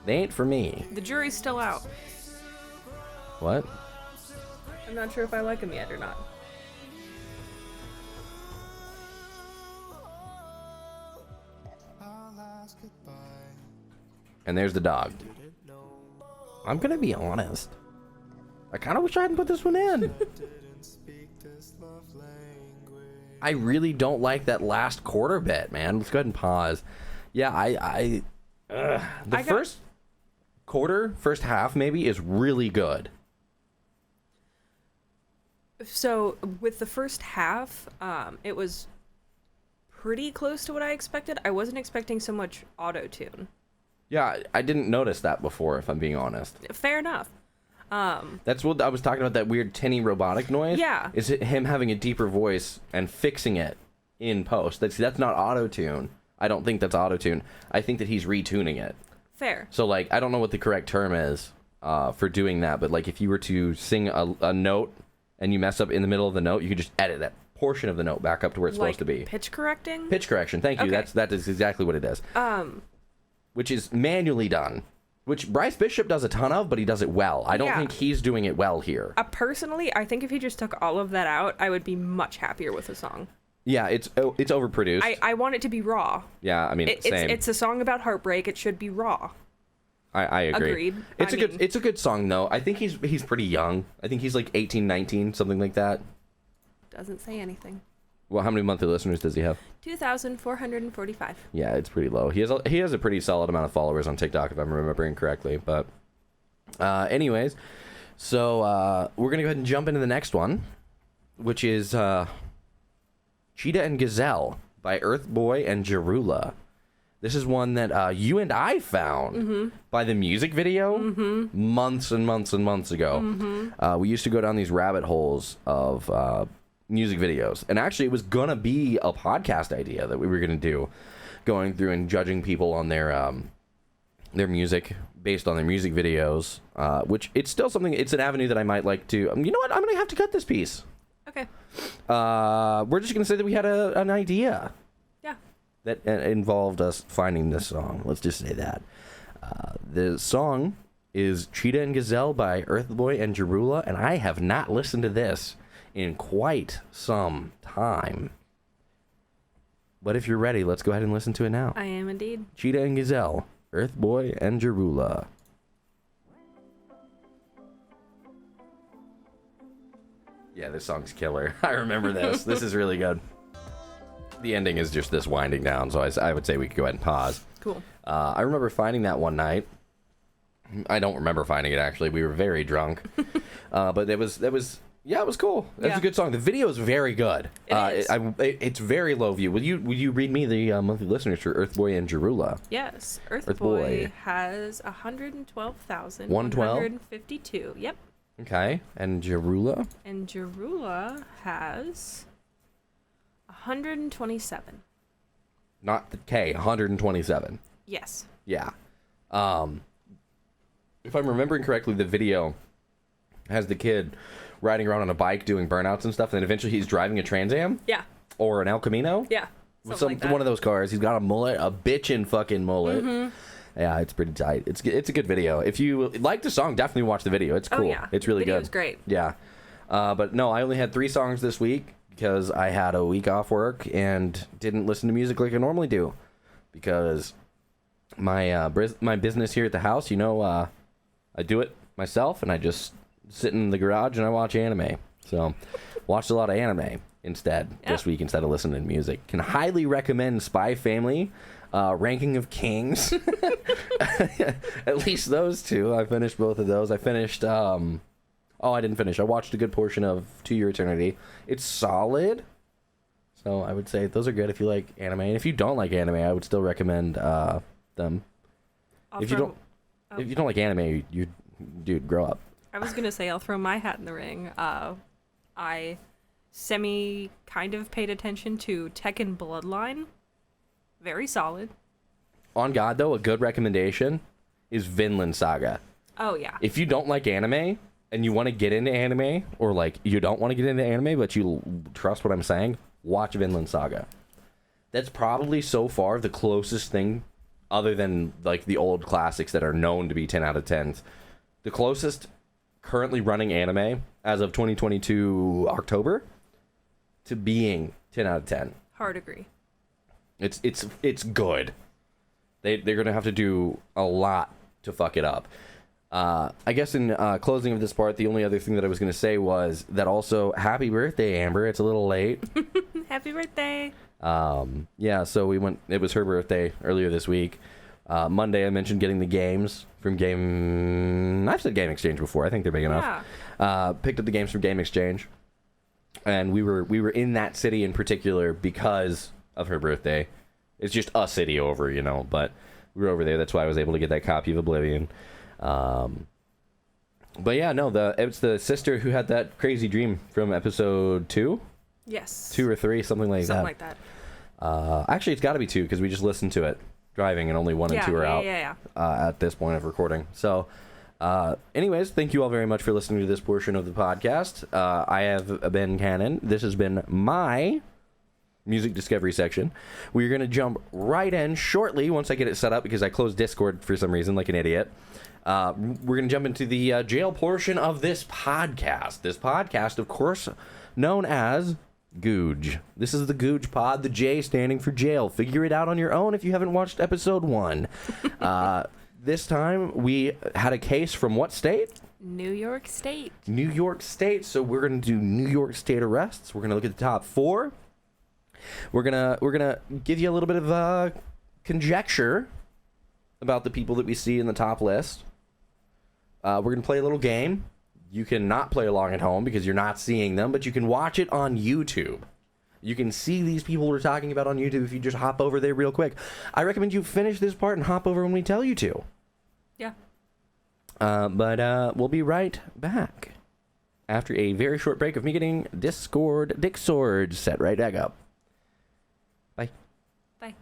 They ain't for me.
The jury's still out.
What?
I'm not sure if I like him yet or not.
And there's the dog. I'm gonna be honest. I kind of wish I hadn't put this one in. I really don't like that last quarter bit, man. Let's go ahead and pause. Yeah, the first quarter, first half maybe, is really good.
So with the first half, it was pretty close to what I expected. I wasn't expecting so much auto-tune.
Yeah, I didn't notice that before, if I'm being honest.
Fair enough.
That's what I was talking about, that weird tinny robotic noise.
Yeah.
Is it him having a deeper voice and fixing it in post? That's not auto-tune. I don't think that's auto-tune. I think that he's retuning it.
Fair.
So, like, I don't know what the correct term is for doing that, but, like, if you were to sing a note and you mess up in the middle of the note, you could just edit that portion of the note back up to where it's supposed to be.
Pitch correcting?
Pitch correction. Thank you.
Okay.
That is exactly what it is. Which is manually done. Which Bryce Bishop does a ton of, but he does it well. I don't think he's doing it well here.
Personally, I think if he just took all of that out, I would be much happier with the song.
Yeah, it's overproduced.
I want it to be raw.
Yeah, I mean, same.
It's a song about heartbreak. It should be raw.
I agree.
Agreed.
It's a good song though. I think he's pretty young. I think he's like 18, 19, something like that.
Doesn't say anything.
Well, how many monthly listeners does he have?
2,445.
Yeah, it's pretty low. He has a pretty solid amount of followers on TikTok, if I'm remembering correctly. But anyways, so we're gonna go ahead and jump into the next one, which is Cheetah and Gazelle by Earth Boy and Jarula. This is one that you and I found by the music video months and months and months ago. We used to go down these rabbit holes of music videos, and actually it was gonna be a podcast idea that we were gonna do, going through and judging people on their music based on their music videos, which it's still something. It's an avenue that I might like to. You know what? I'm gonna have to cut this piece.
Okay.
We're just gonna say that we had an idea.
Yeah.
That involved us finding this song. Let's just say that. The song is Cheetah and Gazelle by Earth Boy and Jarula, and I have not listened to this in quite some time. But if you're ready, let's go ahead and listen to it now.
I am indeed.
Cheetah and Gazelle, Earth Boy and Jarula. Yeah, this song's killer. I remember this. This is really good. The ending is just this winding down, so I would say we could go ahead and pause.
Cool.
I remember finding that one night. I don't remember finding it, actually. We were very drunk. But it was cool. That's a good song. The video is very good.
It is.
It's very low view. Will you read me the monthly listeners for Earth Boy and Jarula?
Yes. Earth
Boy
Boy has 112,152.
112?
Yep.
Okay. And Jarula?
And Jarula has 127.
Not the K, 127.
Yes.
Yeah. If I'm remembering correctly, the video has the kid riding around on a bike doing burnouts and stuff, and then eventually he's driving a Trans Am?
Yeah.
Or an El Camino?
Yeah. Like that.
One of those cars. He's got a mullet, a bitchin' fucking mullet. Yeah, it's pretty tight. It's a good video. If you like the song, definitely watch the video. It's cool.
Oh, yeah.
It's really
The
good.
video's great.
Yeah. But no, I only had 3 songs this week because I had a week off work and didn't listen to music like I normally do. Because my business here at the house, I do it myself, and I just sit in the garage and I watch anime. So, watched a lot of anime instead this week instead of listening to music. Can highly recommend Spy Family, Ranking of Kings. At least those 2. I finished both of those. I finished, I didn't finish. I watched a good portion of To Your Eternity. It's solid. So I would say those are good if you like anime. And if you don't like anime, I would still recommend them. If you don't like anime, you dude, grow up.
I was gonna say I'll throw my hat in the ring. I kind of paid attention to Tekken Bloodline. Very solid.
On God, though, a good recommendation is Vinland Saga.
Oh yeah.
If you don't like anime and you want to get into anime, or like you don't want to get into anime but you trust what I'm saying, watch Vinland Saga. That's probably so far the closest thing, other than like the old classics that are known to be 10 out of 10s, the closest currently running anime as of 2022 October to being 10 out of 10.
Hard agree.
It's good. They're gonna have to do a lot to fuck it up. I guess in closing of this part, the only other thing that I was gonna say was that also happy birthday, Amber. It's a little late.
Happy birthday.
Yeah, so we went. It was her birthday earlier this week. Monday, I mentioned getting the games from Game. I've said Game Exchange before. I think they're big enough.
Yeah.
Picked up the games from Game Exchange, and we were in that city in particular because of her birthday. It's just a city over, you know, but we were over there. That's why I was able to get that copy of Oblivion. But yeah, no, it's the sister who had that crazy dream from episode 2.
Yes.
2 or 3, something like
Something
that.
like that.
Actually, it's got to be 2 because we just listened to it driving, and only 1 and 2 are out at this point of recording. So, anyways, thank you all very much for listening to this portion of the podcast. I have been Cannon. This has been my music discovery section. We're going to jump right in shortly once I get it set up because I closed Discord for some reason like an idiot. We're going to jump into the jail portion of this podcast. This podcast, of course, known as Gooj. This is the GOOJPOD, the J standing for jail. Figure it out on your own if you haven't watched episode 1. This time we had a case from what state?
New York State.
New York State. So we're going to do New York State arrests. We're going to look at the top 4. We're gonna give you a little bit of conjecture about the people that we see in the top list. We're gonna play a little game. You can not play along at home because you're not seeing them, but you can watch it on YouTube. You can see these people we're talking about on YouTube if you just hop over there real quick. I recommend you finish this part and hop over when we tell you to.
Yeah.
But we'll be right back after a very short break of me getting Discord set right back up. Bye.
Bye.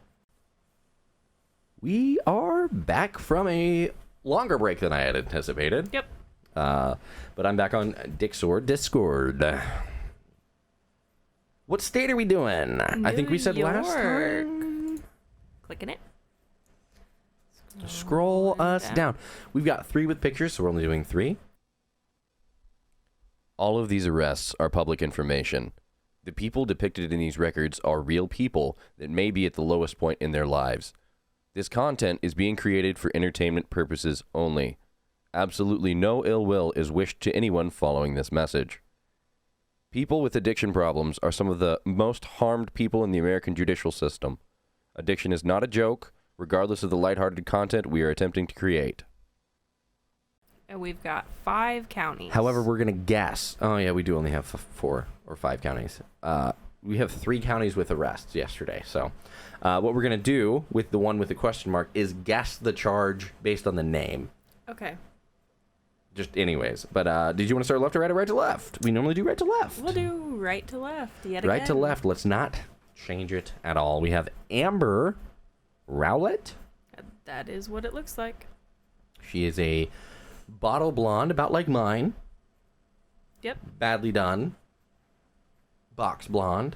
We are back from a longer break than I had anticipated.
Yep.
But I'm back on Discord. What state are we doing? I think we said last time.
Clicking it.
Scroll us down. We've got 3 with pictures, so we're only doing 3.
All of these arrests are public information. The people depicted in these records are real people that may be at the lowest point in their lives. This content is being created for entertainment purposes only. Absolutely no ill will is wished to anyone following this message. People with addiction problems are some of the most harmed people in the American judicial system. Addiction is not a joke, regardless of the lighthearted content we are attempting to create.
And we've got 5 counties.
However, we're going to guess. Oh, yeah, we do only have 4 or 5 counties. We have 3 counties with arrests yesterday. So what we're going to do with the one with the question mark is guess the charge based on the name.
Okay.
Just anyways. But did you want to start left to right or right to left? We normally do right to left.
We'll do right to left yet
Right
again.
to left. Let's not change it at all. We have Amber Rowlett.
That is what it looks like.
She is a bottle blonde, about like mine.
Yep.
Badly done. Box blonde.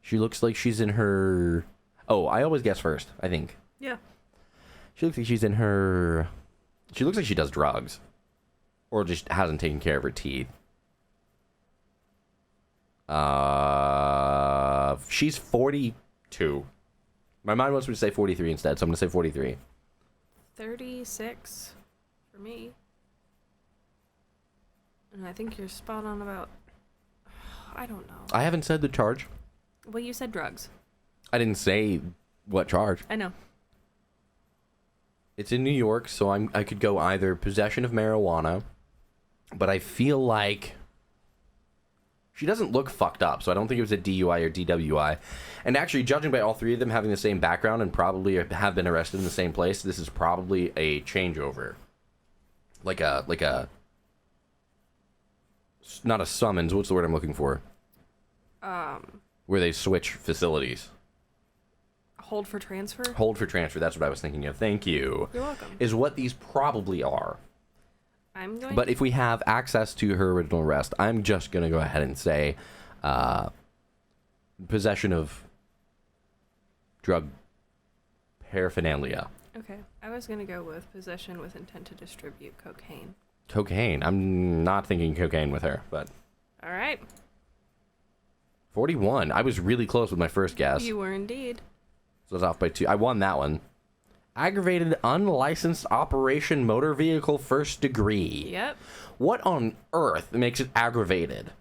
She looks like she's in her... Oh, I always guess first, I think.
Yeah.
She looks like she's in her... She looks like she does drugs. Or just hasn't taken care of her teeth. She's 42. My mind wants me to say 43 instead, so I'm going to say 43.
36 for me. And I think you're spot on about... I don't know.
I haven't said the charge.
Well, you said drugs.
I didn't say what charge.
I know.
It's in New York, so I could go either possession of marijuana, but I feel like She doesn't look fucked up, so I don't think it was a DUI or DWI. And actually, judging by all three of them having the same background and probably have been arrested in the same place, this is probably a changeover. Like a not a summons, what's the word I'm looking for? Where they switch facilities.
Hold for transfer?
Hold for transfer, that's what I was thinking of. Thank you.
You're welcome.
Is what these probably are.
I'm going
But if we have access to her original arrest, I'm just going to go ahead and say possession of drug paraphernalia.
Okay. I was going to go with possession with intent to distribute cocaine.
Cocaine. I'm not thinking cocaine with her, but...
All right.
41. I was really close with my first guess.
You were indeed.
So I was off by 2. I won that one. Aggravated unlicensed operation motor vehicle first degree.
Yep.
What on earth makes it aggravated?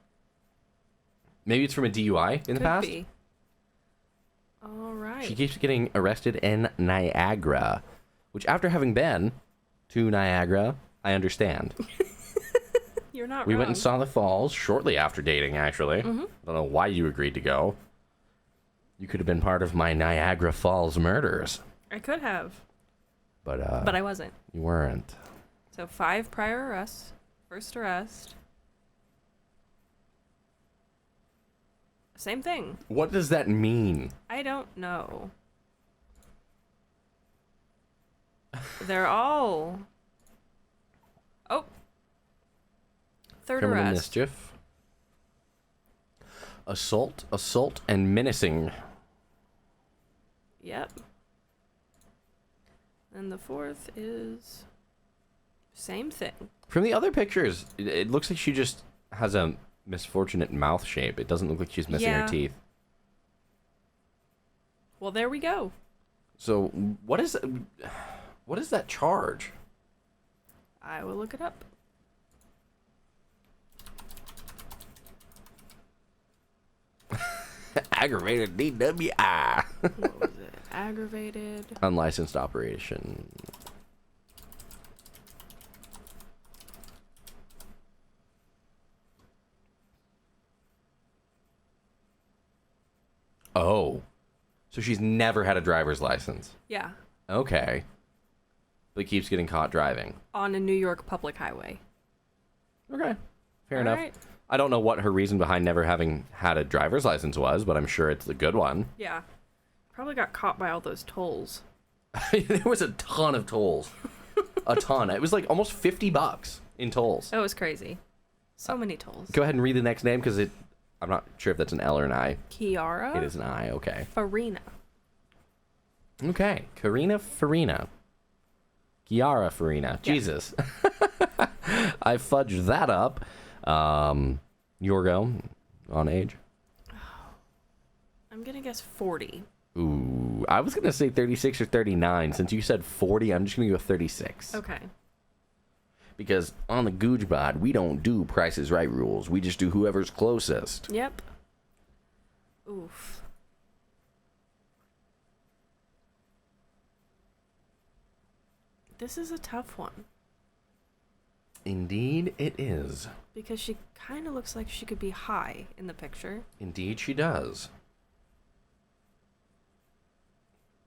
Maybe it's from a DUI in the past?
Could be. All right.
She keeps getting arrested in Niagara, which after having been to Niagara, I understand.
You're not
We
wrong.
went and saw the falls shortly after dating, actually. I don't know why you agreed to go. You could have been part of my Niagara Falls murders.
I could have,
But
but I wasn't.
you weren't.
So 5 prior arrests. First arrest. Same thing.
What does that mean?
I don't know. They're all... Oh. Third
Criminal
arrest.
mischief. Assault, and menacing.
Yep. And the fourth is... Same thing.
From the other pictures, it looks like she just has a misfortunate mouth shape. It doesn't look like she's missing her teeth.
Well, there we go.
So, what is that charge?
I will look it up.
Aggravated DWI.
What was it? Aggravated.
Unlicensed operation. Oh. So she's never had a driver's license.
Yeah.
Okay. But keeps getting caught driving.
On a New York public highway.
Okay. Fair
All
enough.
right.
I don't know what her reason behind never having had a driver's license was, but I'm sure it's a good one.
Yeah. Probably got caught by all those tolls.
There was a ton of tolls. A ton. It was like almost $50 in tolls.
That was crazy. So many tolls.
Go ahead and read the next name because I'm not sure if that's an L or an I.
Kiara
It is an I, okay.
Farina.
Okay. Karina Farina. Kiara Farina.
Yeah.
Jesus. I fudged that up. Your go on age.
I'm gonna guess 40.
Ooh, I was gonna say 36 or 39. Since you said 40, I'm just gonna go 36.
Okay.
Because on the GOOJPOD, we don't do Price is Right rules. We just do whoever's closest.
Yep. Oof. This is a tough one.
Indeed, it is.
Because she kind of looks like she could be high in the picture.
Indeed, she does.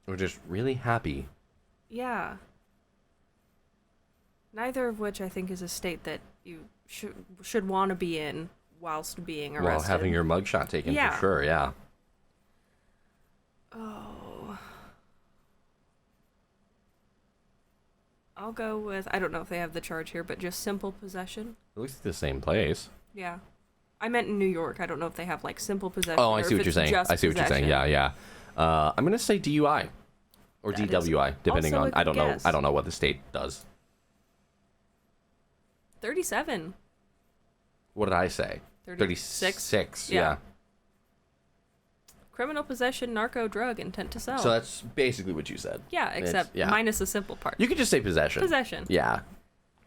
We're just really happy.
Yeah. Neither of which I think is a state that you should want to be in whilst being arrested.
While having your mugshot taken,
Yeah.
for sure, yeah.
Oh. I'll go with, I don't know if they have the charge here, but just simple possession.
It looks like the same place.
Yeah. I meant in New York. I don't know if they have like simple possession.
Oh, I
or
see
if
what you're
it's
saying.
just
I see what you're saying.
possession.
Yeah, yeah. I'm gonna say DUI or
That is
DWI, depending
also
on.
a
I
good
don't know.
guess.
I don't know what the state does.
37.
What did I say?
36?
36.
Yeah.
Yeah.
Criminal possession, narco, drug, intent to sell.
So that's basically what you said.
yeah, except
yeah.
minus the simple part.
You could just say possession.
Possession.
Yeah.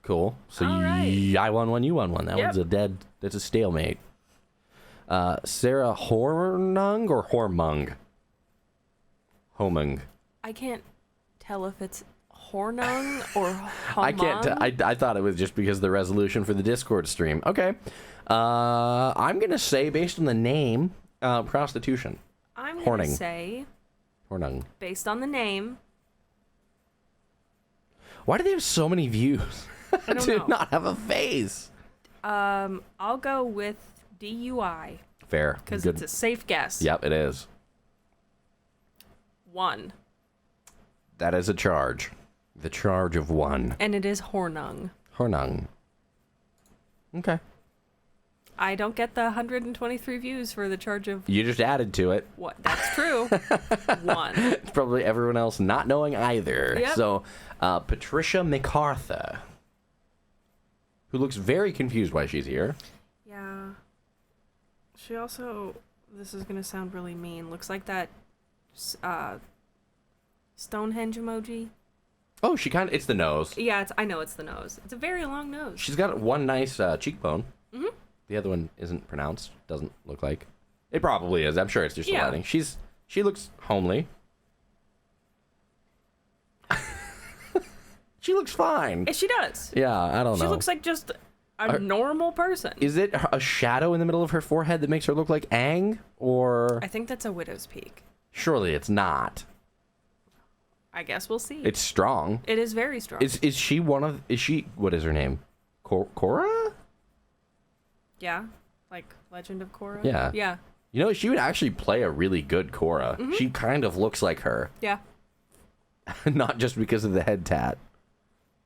Cool. So
All right.
I won one, you won one. That
Yep.
one's that's a stalemate. Sarah Hornung or Hormung? Homung.
I can't tell if it's Hornung or
I can't.
Homung.
I thought it was just because of the resolution for the Discord stream. Okay. I'm going to say, based on the name, prostitution.
I'm going to
Horning.
say,
Hornung.
based on the name,
Why do they have so many views?
I don't
to
know.
not have a face.
I'll go with DUI
Fair.
because
Good.
it's a safe guess.
Yep, it is.
1.
That is a charge. The charge of 1.
And it is Hornung.
Hornung. Okay.
I don't get the 123 views for the charge of
You just added to it.
what? That's true. 1.
It's probably everyone else not knowing either.
Yep.
So, Patricia MacArthur, who looks very confused why she's here.
Yeah. She also, this is going to sound really mean, looks like that Stonehenge emoji.
Oh, she kind of, it's the nose.
Yeah, I know it's the nose. It's a very long nose.
She's got one nice cheekbone.
Mm-hmm.
The other one isn't pronounced. Doesn't look like. It probably is. I'm sure it's just the
Yeah.
lighting. She looks homely. She looks fine.
She does.
Yeah, I don't know.
She looks like just a normal person.
Is it a shadow in the middle of her forehead that makes her look like Aang? Or
I think that's a widow's peak.
surely it's not.
I guess we'll see.
It's strong.
It is very strong.
Is she one of? Is she? What is her name? Korra?
Yeah, like Legend of Korra.
Yeah.
Yeah.
You know, she would actually play a really good Korra.
Mm-hmm.
She kind of looks like her,
Yeah.
not just because of the head tat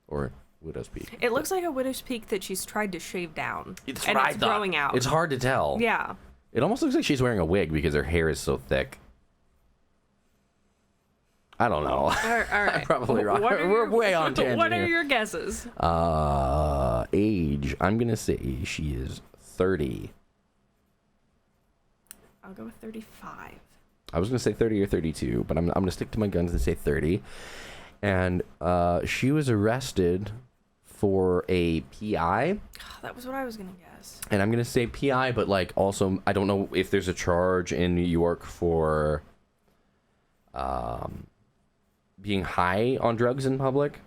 or widow's peak.
It looks like a widow's peak that she's tried to shave down.
It's
and
what I
it's
thought.
growing out.
It's hard to tell.
Yeah.
It almost looks like she's wearing a wig because her hair is so thick. I don't know.
All right.
I'm probably wrong.
What are
We're
your-
way on tangent
What are
here.
your guesses?
Age. I'm gonna say she is 30.
I'll go with 35.
I was gonna say 30 or 32, but I'm gonna stick to my guns and say 30. And she was arrested for a PI,
That was what I was gonna guess.
and I'm gonna say PI, but like also I don't know if there's a charge in New York for being high on drugs in public.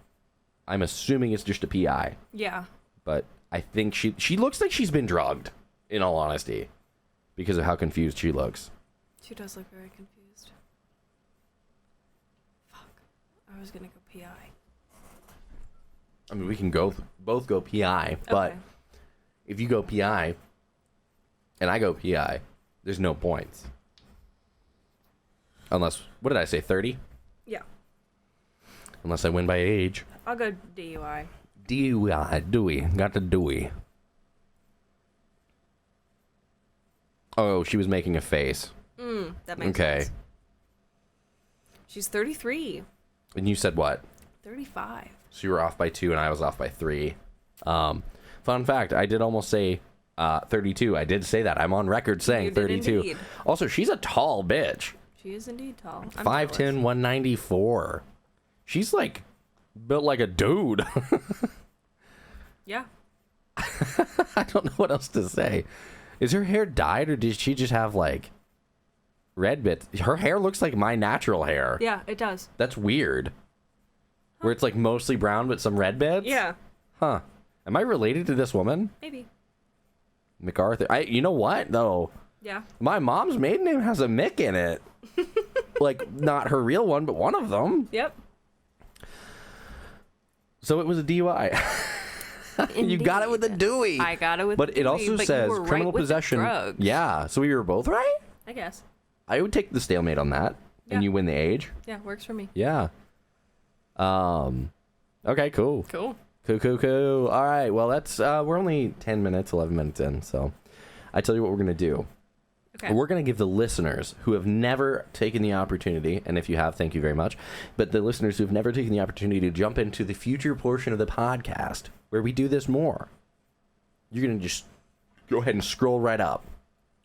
I'm assuming it's just a PI,
Yeah.
but I think she looks like she's been drugged, in all honesty, because of how confused she looks.
She does look very confused. Fuck. I was gonna go PI.
I mean, we can both go PI, but
Okay.
if you go PI and I go PI, there's no points. Unless, what did I say, 30?
Yeah.
Unless I win by age.
I'll go DUI.
Dewey. Got the Dewey. Oh, she was making a face.
That makes
Okay.
sense. She's 33.
And you said what?
35.
So you were off by 2 and I was off by 3. Fun fact, I did almost say 32. I did say that. I'm on record saying
You did
32.
indeed.
Also, she's a tall bitch.
She is indeed tall. I'm
5'10",
jealous.
194. She's like built like a dude.
Yeah.
I don't know what else to say. Is her hair dyed or did she just have like red bits? Her hair looks like my natural hair.
Yeah, it does.
That's weird. Where it's like mostly brown but some red bits?
Yeah.
Huh. Am I related to this woman?
Maybe.
MacArthur. You know what though?
Yeah.
My mom's maiden name has a Mick in it. Like not her real one, but one of them.
Yep.
So it was a DUI. You got it with a Dewey.
I got it with
But
the
it
Dewey,
also
but you
says
were right
criminal
with the
possession.
drugs.
Yeah. So we were both right?
I guess.
I would take the stalemate on that.
Yeah.
And you win the age.
Yeah, works for me.
Yeah. Okay, cool.
Cool.
Cool. All right. Well, that's we're only 10 minutes, 11 minutes in, so I tell you what we're going to do.
Okay.
We're going to give the listeners who have never taken the opportunity, and if you have, thank you very much, but the listeners who have never taken the opportunity to jump into the future portion of the podcast where we do this more. You're going to just go ahead and scroll right up.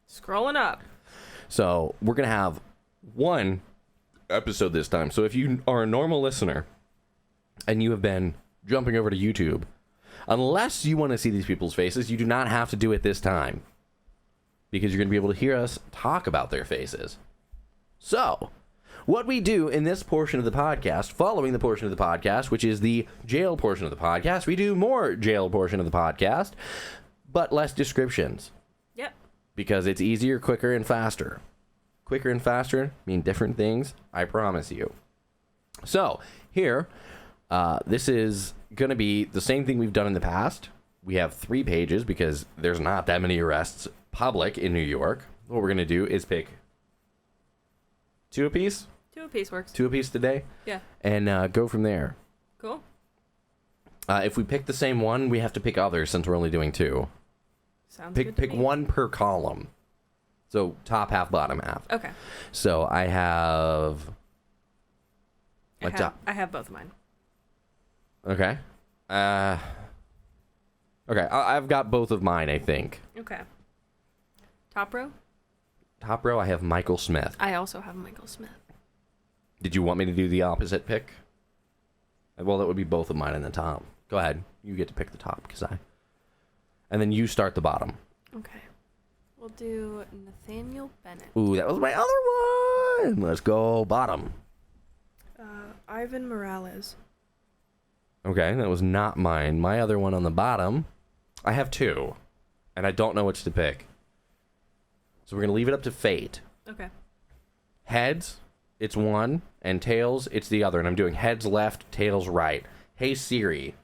Scrolling up.
So we're going to have one episode this time. So if you are a normal listener and you have been jumping over to YouTube, unless you want to see these people's faces, you do not have to do it this time, because you're going to be able to hear us talk about their faces. So, what we do in this portion of the podcast, following the portion of the podcast, which is the jail portion of the podcast, we do more jail portion of the podcast. but less descriptions.
Yep.
Because it's easier, quicker, and faster. Quicker and faster mean different things, I promise you. So, here, this is going to be the same thing we've done in the past. We have 3 pages because there's not that many arrests public in New York. What we're going to do is pick 2 apiece.
2 apiece works.
2 apiece today.
Yeah.
And go from there.
Cool.
If we pick the same one, we have to pick others since we're only doing 2.
Sounds good to
Pick
me.
1 per column. So top half, bottom half.
Okay.
So I have...
I have both of mine.
Okay. Okay, I've got both of mine, I think.
Okay. Top row?
Top row, I have Michael Smith.
I also have Michael Smith.
Did you want me to do the opposite pick? Well, that would be both of mine in the top. Go ahead. You get to pick the top, because I... And then you start the bottom.
Okay. We'll do Nathaniel Bennett.
Ooh, that was my other one! Let's go bottom.
Ivan Morales.
Okay, that was not mine. My other one on the bottom, I have 2. And I don't know which to pick. So we're going to leave it up to fate.
Okay.
Heads, it's 1. And tails, it's the other. And I'm doing heads left, tails right. Hey Siri.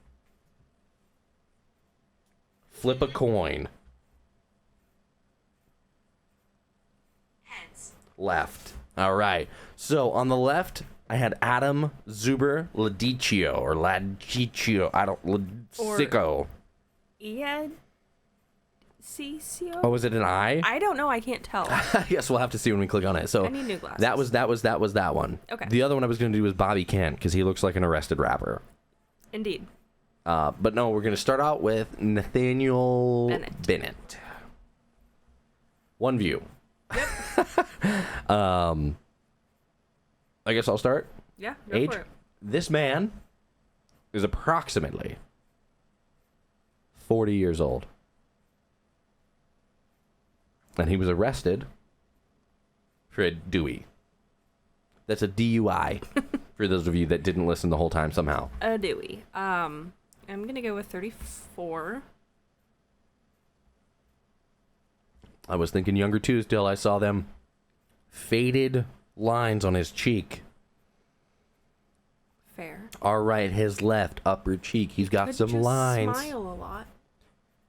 Flip a coin.
Heads.
Left. All right. So on the left, I had Adam Zuber Ladicchio or Ladicchio. I don't. Sicko.
Ian Cicio?
Oh, was it an I?
I don't know. I can't tell.
Yes, we'll have to see when we click on it. So
I need new glasses.
that was that one.
Okay.
The other one I was going to do was Bobby Kent because he looks like an arrested rapper.
Indeed.
But no, we're going to start out with Nathaniel Bennett. 1 view.
Yep.
I guess I'll start.
Yeah. Go
Age.
for it.
This man is approximately 40 years old. And he was arrested for a Dewey. That's a DUI, for those of you that didn't listen the whole time somehow.
A Dewey. I'm gonna go with 34.
I was thinking younger too till I saw them faded lines on his cheek.
Fair.
All right, his left upper cheek. He's got
Could
some
just
lines.
Smile a lot.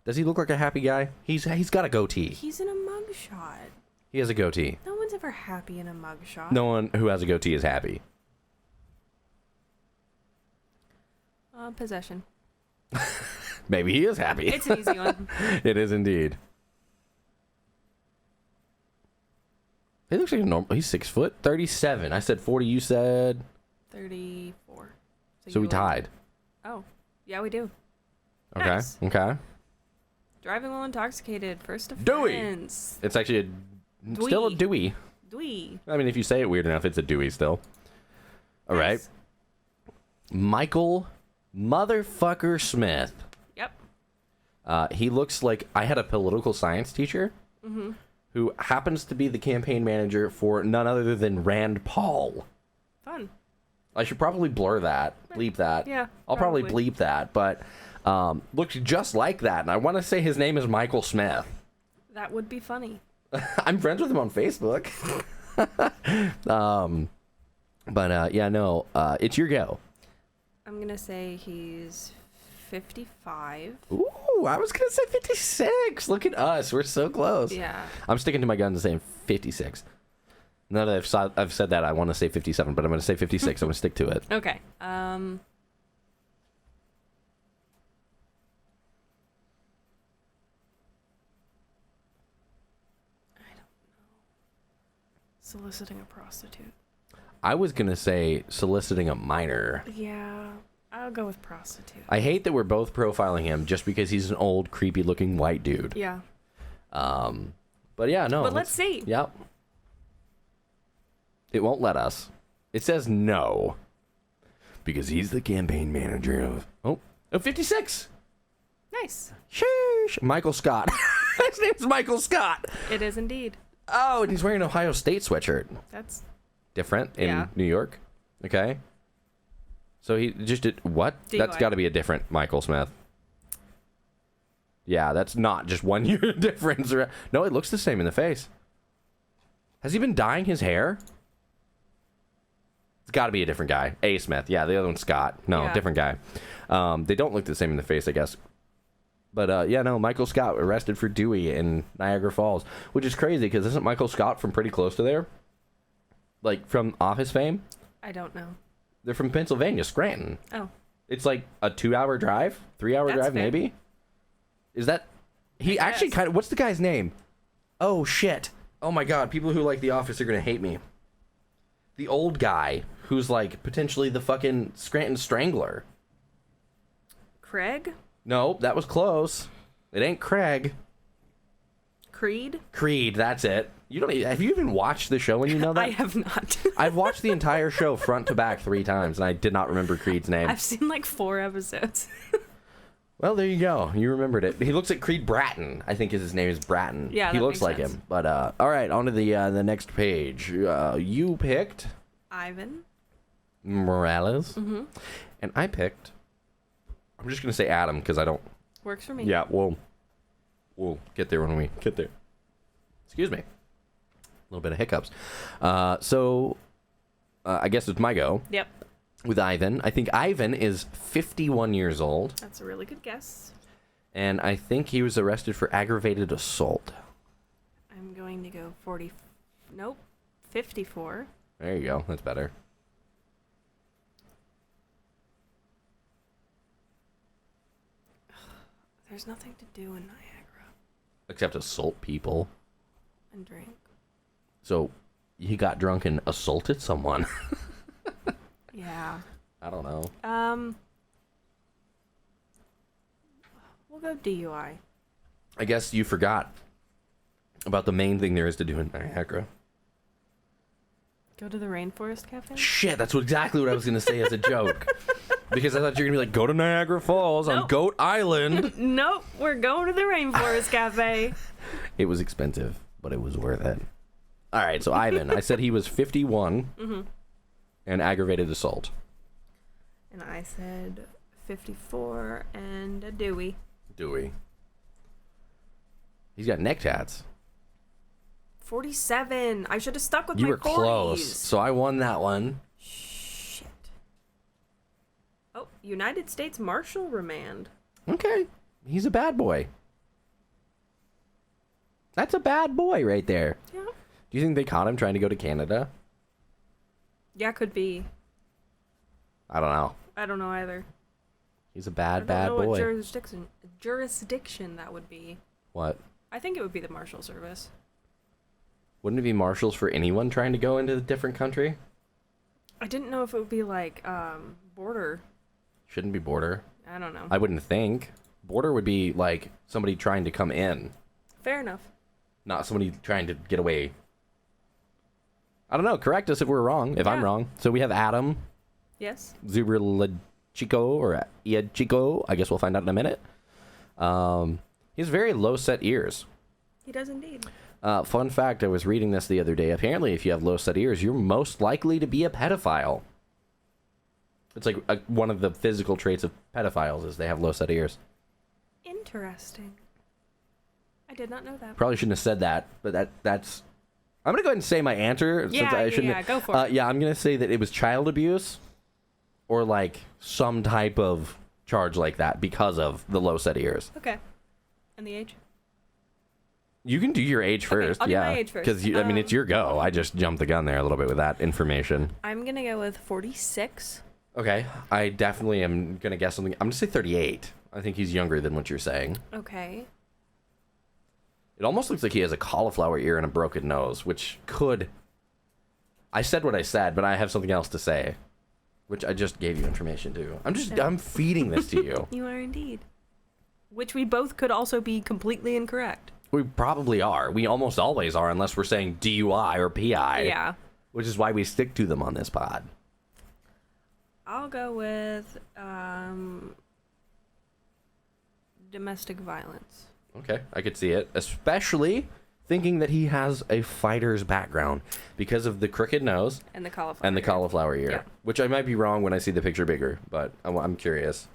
Does he look like a happy guy? He's got a goatee.
He's in a mugshot.
He has a goatee.
No one's ever happy in a mugshot.
No one who has a goatee is happy.
Possession.
Maybe he is happy.
It's an easy one.
It is indeed. He looks like a normal. He's 6 foot, 37. I said 40. You said
34.
so. We
you
tied.
Oh, yeah, we do.
Okay.
Nice.
Okay.
Driving while intoxicated. First
Dewey.
offense.
It's actually still a Dewey.
Dewey.
I mean, if you say it weird enough, it's a Dewey still. All right.
Nice.
Michael motherfucker Smith.
Yep.
He looks like I had a political science teacher who happens to be the campaign manager for none other than Rand Paul.
Fun.
I should probably blur that, bleep that.
Yeah,
I'll probably
probably.
bleep that, but looks just like that. And I want to say his name is Michael Smith.
That would be funny.
I'm friends with him on Facebook. But yeah, no, it's your go.
I'm gonna say he's 55.
Ooh, I was going to say 56. Look at us. We're so close.
Yeah.
I'm sticking to my guns and saying 56. Now that I've said that, I want to say 57, but I'm going to say 56. I'm going to stick to it.
Okay.
I don't know.
Soliciting a prostitute.
I was going to say soliciting a minor.
Yeah. I'll go with prostitute.
I hate that we're both profiling him just because he's an old, creepy-looking white dude.
Yeah.
But yeah, no.
But let's see.
Yep. It won't let us. It says no. Because he's the campaign manager of 56.
Nice.
Sheesh. Michael Scott. His name's Michael Scott.
It is indeed.
Oh, and he's wearing an Ohio State sweatshirt.
That's
Different in
Yeah.
New York. Okay. So he just did what?
DUI.
That's got to be a different Michael Smith. Yeah, that's not just 1 year difference. No, it looks the same in the face. Has he been dyeing his hair? It's got to be a different guy. A. Smith. Yeah, the other one's Scott. No,
Yeah.
different guy. They don't look the same in the face, I guess. But, yeah, no, Michael Scott arrested for Dewey in Niagara Falls, which is crazy because isn't Michael Scott from pretty close to there? Like, from Office fame?
I don't know.
They're from Pennsylvania, Scranton.
Oh.
It's like a 2-hour drive? 3-hour
That's
drive,
fair.
maybe? Is that... He
I
actually
guess.
kind of... What's the guy's name? Oh, shit. Oh, my God. People who like The Office are going to hate me. The old guy who's, like, potentially the fucking Scranton Strangler.
Craig?
No, that was close. It ain't Craig.
Creed?
Creed, that's it. You don't... Have you even watched the show when you know that?
I have not.
I've watched the entire show front to back 3 times, and I did not remember Creed's name.
I've seen like 4 episodes.
Well, there you go. You remembered it. He looks like Creed Bratton. I think his name is Bratton.
Yeah,
he
that
looks
makes
like
sense.
him. But all right, on to the next page. You picked
Ivan?
Morales,
Mm-hmm.
and I picked. I'm just gonna say Adam because I don't.
Works for me.
Yeah, we'll get there when we get there. Excuse me. A little bit of hiccups. So I guess it's my go
Yep.
with Ivan. I think Ivan is 51 years old.
That's a really good guess.
And I think he was arrested for aggravated assault.
I'm going to go 40. Nope. 54.
There you go. That's better.
There's nothing to do in Niagara
Except assault people.
and drink.
So he got drunk and assaulted someone.
Yeah.
I don't know.
We'll go DUI.
I guess you forgot about the main thing there is to do in Niagara.
Go to the Rainforest Cafe?
Shit, that's exactly what I was going to say as a joke. Because I thought you were going to be like, go to Niagara Falls on
Nope.
Goat Island.
Nope. We're going to the Rainforest Cafe.
It was expensive, but it was worth it. All right, so Ivan, I said he was 51 and aggravated assault.
And I said 54 and a Dewey.
Dewey. He's got neck tats.
47. I should have stuck with
You
my
were
40s.
close, so I won that one.
Shit. Oh, United States Marshal remand.
Okay, he's a bad boy. That's a bad boy right there.
Yeah.
Do you think they caught him trying to go to Canada?
Yeah, could be.
I don't know.
I don't know either.
He's a
I
bad,
don't
bad
know
boy.
what jurisdiction that would be.
What?
I think it would be the Marshal Service.
Wouldn't it be marshals for anyone trying to go into a different country?
I didn't know if it would be like border.
Shouldn't be border.
I don't know.
I wouldn't think. Border would be like somebody trying to come in,
Fair enough.
not somebody trying to get away. I don't know. Correct us if we're wrong. If I'm
Yeah.
wrong. So we have Adam
Yes.
Zuberlachico or Iachiko. I guess we'll find out in a minute. He has very low set ears.
He does indeed.
Fun fact, I was reading this the other day. Apparently, if you have low set ears, you're most likely to be a pedophile. It's like one of the physical traits of pedophiles is they have low set ears.
Interesting. I did not know that.
Probably shouldn't have said that, but that's... I'm going to go ahead and say my answer.
Yeah,
I
yeah,
shouldn't
yeah, go for it.
Yeah, I'm going to say that it was child abuse or like some type of charge like that because of the low set ears.
Okay. And the age?
You can do your age first.
I'll do
yeah.
my age first.
Because, I mean, it's your go. I just jumped the gun there a little bit with that information.
I'm going to go with 46.
Okay. I definitely am going to guess something. I'm going to say 38. I think he's younger than what you're saying.
Okay.
It almost looks like he has a cauliflower ear and a broken nose, which could... I said what I said, but I have something else to say, which I just gave you information to. I'm feeding this to you.
You are indeed. Which we both could also be completely incorrect.
We probably are. We almost always are, unless we're saying DUI or PI.
Yeah.
Which is why we stick to them on this pod.
I'll go with domestic violence.
Okay, I could see it. Especially thinking that he has a fighter's background because of the crooked nose
And the cauliflower.
and the cauliflower ear.
Yeah.
Which I might be wrong when I see the picture bigger, but I'm curious.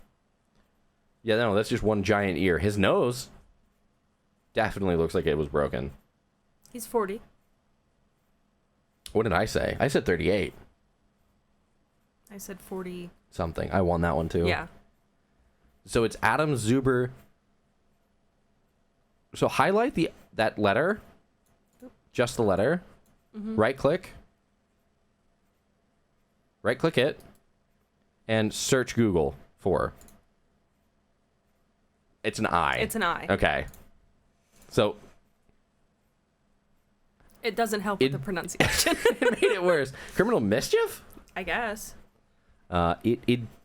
Yeah, no, that's just one giant ear. His nose definitely looks like it was broken.
He's 40.
What did I say? I said 38.
I said 40.
Something. I won that one too.
Yeah.
So it's Adam Zuber. So highlight that letter. Just the letter. Right click it. And search Google for. It's an I.
It's an I.
Okay. So
It doesn't help with the pronunciation.
it made it worse. Criminal mischief?
I guess.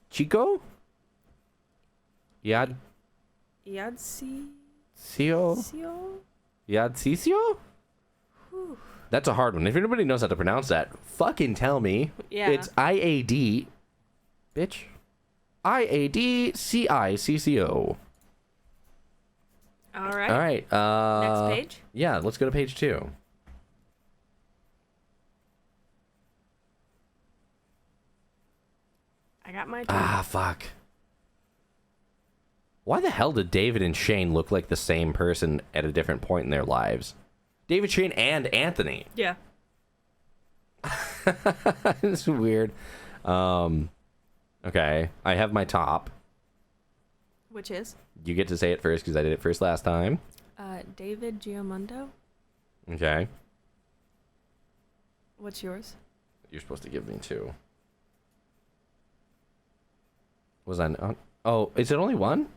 Chico? Yad
Yadsi.
Sio? Yadcisio? That's a hard one. If anybody knows how to pronounce that, fucking tell me.
Yeah.
It's IAD. Bitch. IADCICCO.
All right.
All right.
Next page.
Yeah, let's go to page 2.
I got my.
Ah, fuck. Why the hell did David and Shane look like the same person at a different point in their lives? David, Shane, and Anthony.
Yeah.
It's weird. Okay, I have my top.
Which is?
You get to say it first because I did it first last time.
David Giamondo.
Okay.
What's yours?
You're supposed to give me 2. Was I not? Oh, is it only 1?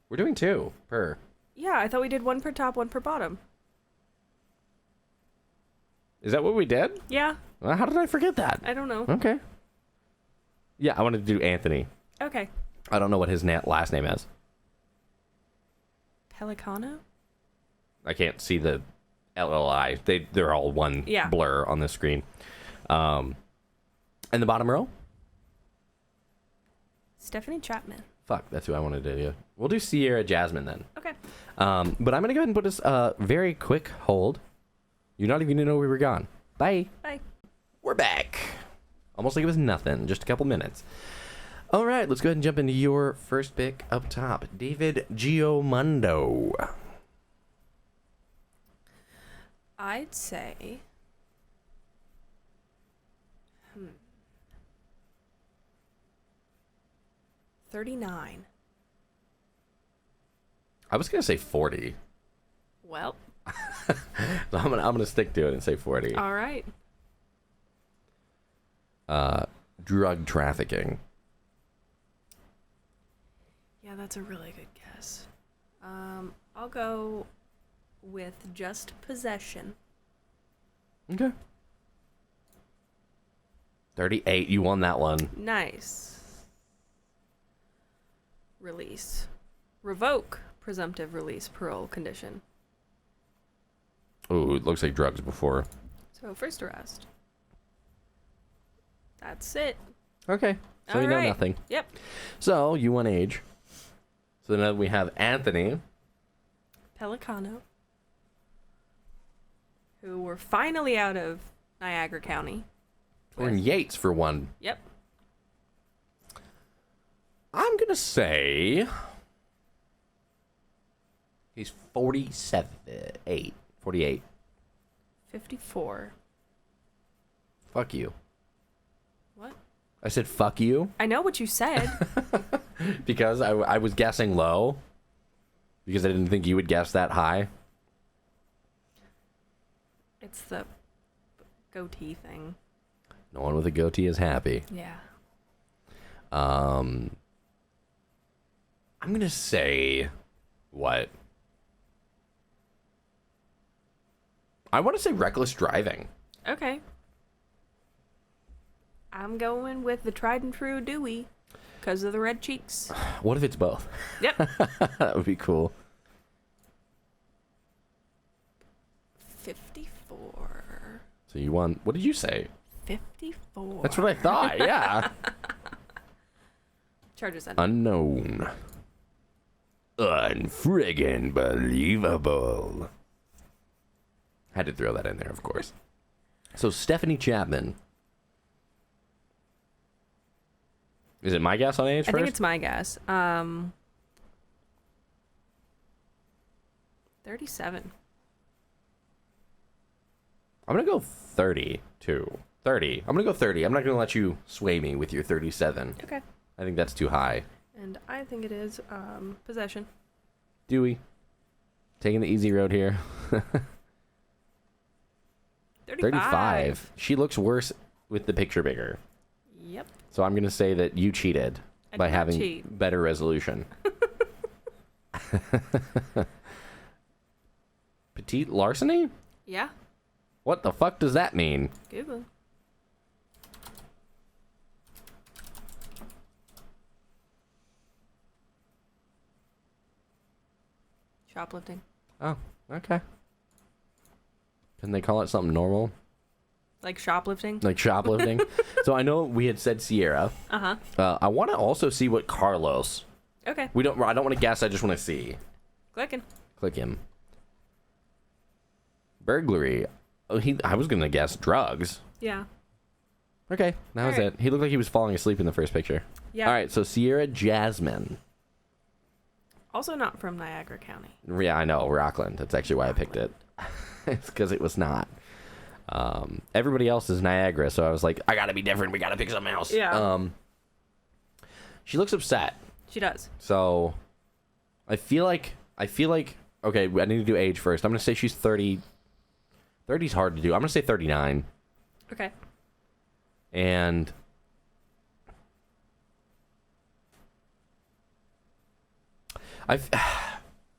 We're doing 2 per.
Yeah, I thought we did 1 per top, 1 per bottom.
Is that what we did?
Yeah.
Well, how did I forget that?
I don't know.
Okay. Yeah, I wanted to do Anthony.
Okay.
I don't know what his last name is.
Pelicano?
I can't see the LLI. They're all one blur on the screen. And the bottom row?
Stephanie Chapman.
Fuck, that's who I wanted to do. We'll do Sierra Jasmine then.
Okay.
But I'm going to go ahead and put this very quick hold. You're not even going to know we were gone. Bye.
Bye.
We're back. Almost like it was nothing. Just a couple minutes. All right, let's go ahead and jump into your first pick up top. David Giamondo.
I'd say... 39.
I was going to say 40.
Well.
So I'm gonna stick to it and say 40.
All right.
Drug trafficking.
Yeah, that's a really good guess. I'll go with just possession.
Okay. 38. You won that one.
Nice. Release. Revoke presumptive release parole condition.
Oh, it looks like drugs before.
So first arrest. That's it.
Okay. So
All
you know
right.
nothing.
Yep.
So you won age. So now we have Anthony.
Pelicano. Who were finally out of Niagara County.
We're in Yates for one.
Yep.
I'm going to say he's 48.
54.
Fuck you.
What?
I said fuck you
I know what you said.
because I was guessing low because I didn't think you would guess that high.
It's the goatee thing.
No one with a goatee is happy.
Yeah.
I'm going to say what? I want to say reckless driving.
Okay. I'm going with the tried and true Dewey because of the red cheeks.
What if it's both?
Yep.
That would be cool.
54.
So you won. What did you say?
54.
That's what I thought. Yeah.
Charges
Unknown. Unfriggin' believable. Had to throw that in there, of course. So Stephanie Chapman. Is it my guess on age
I
first?
think it's my guess. 39. 37.
I'm going to go 32. 30. I'm going to go 30. I'm not going to let you sway me with your 37.
Okay.
I think that's too high.
And I think it is possession.
Dewey. Taking the easy road here. 35. She looks worse with the picture bigger.
Yep.
So I'm going to say that you cheated
I
by
did not
having
cheat.
better resolution. Petite larceny?
Yeah.
What the fuck does that mean?
Google. Shoplifting.
Oh, okay. Can they call it something normal?
Like shoplifting?
Like shoplifting? So I know we had said Sierra.
Uh-huh.
I want to also see what Carlos.
Okay.
I don't want to guess, I just want to see.
Clicking.
Click him. Burglary. Oh, I was going to guess drugs.
Yeah.
Okay, that was
Alright.
it. He looked like he was falling asleep in the first picture.
Yeah.
All right, so Sierra Jasmine.
Also not from Niagara County.
Yeah, I know, Rockland. That's actually why I picked it. It's because it was not. Everybody else is Niagara, so I was like, I gotta be different. We gotta pick something else.
Yeah.
She looks upset.
She does.
So, I feel like, okay, I need to do age first. I'm gonna say she's 30. 30's hard to do. I'm gonna say 39.
Okay.
And I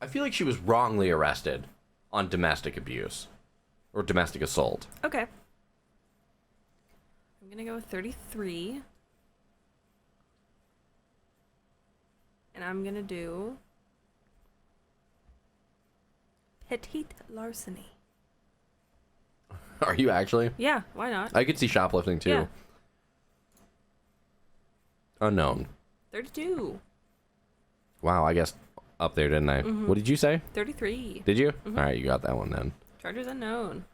feel like she was wrongly arrested on domestic abuse or domestic assault.
Okay. I'm gonna go with 33. And I'm gonna do petite larceny.
Are you actually?
Yeah, why not?
I could see shoplifting too.
Yeah.
Unknown.
32.
Wow, I guess up there, didn't I? What did you say?
33.
Did you? All right, you got that one then.
Charges unknown.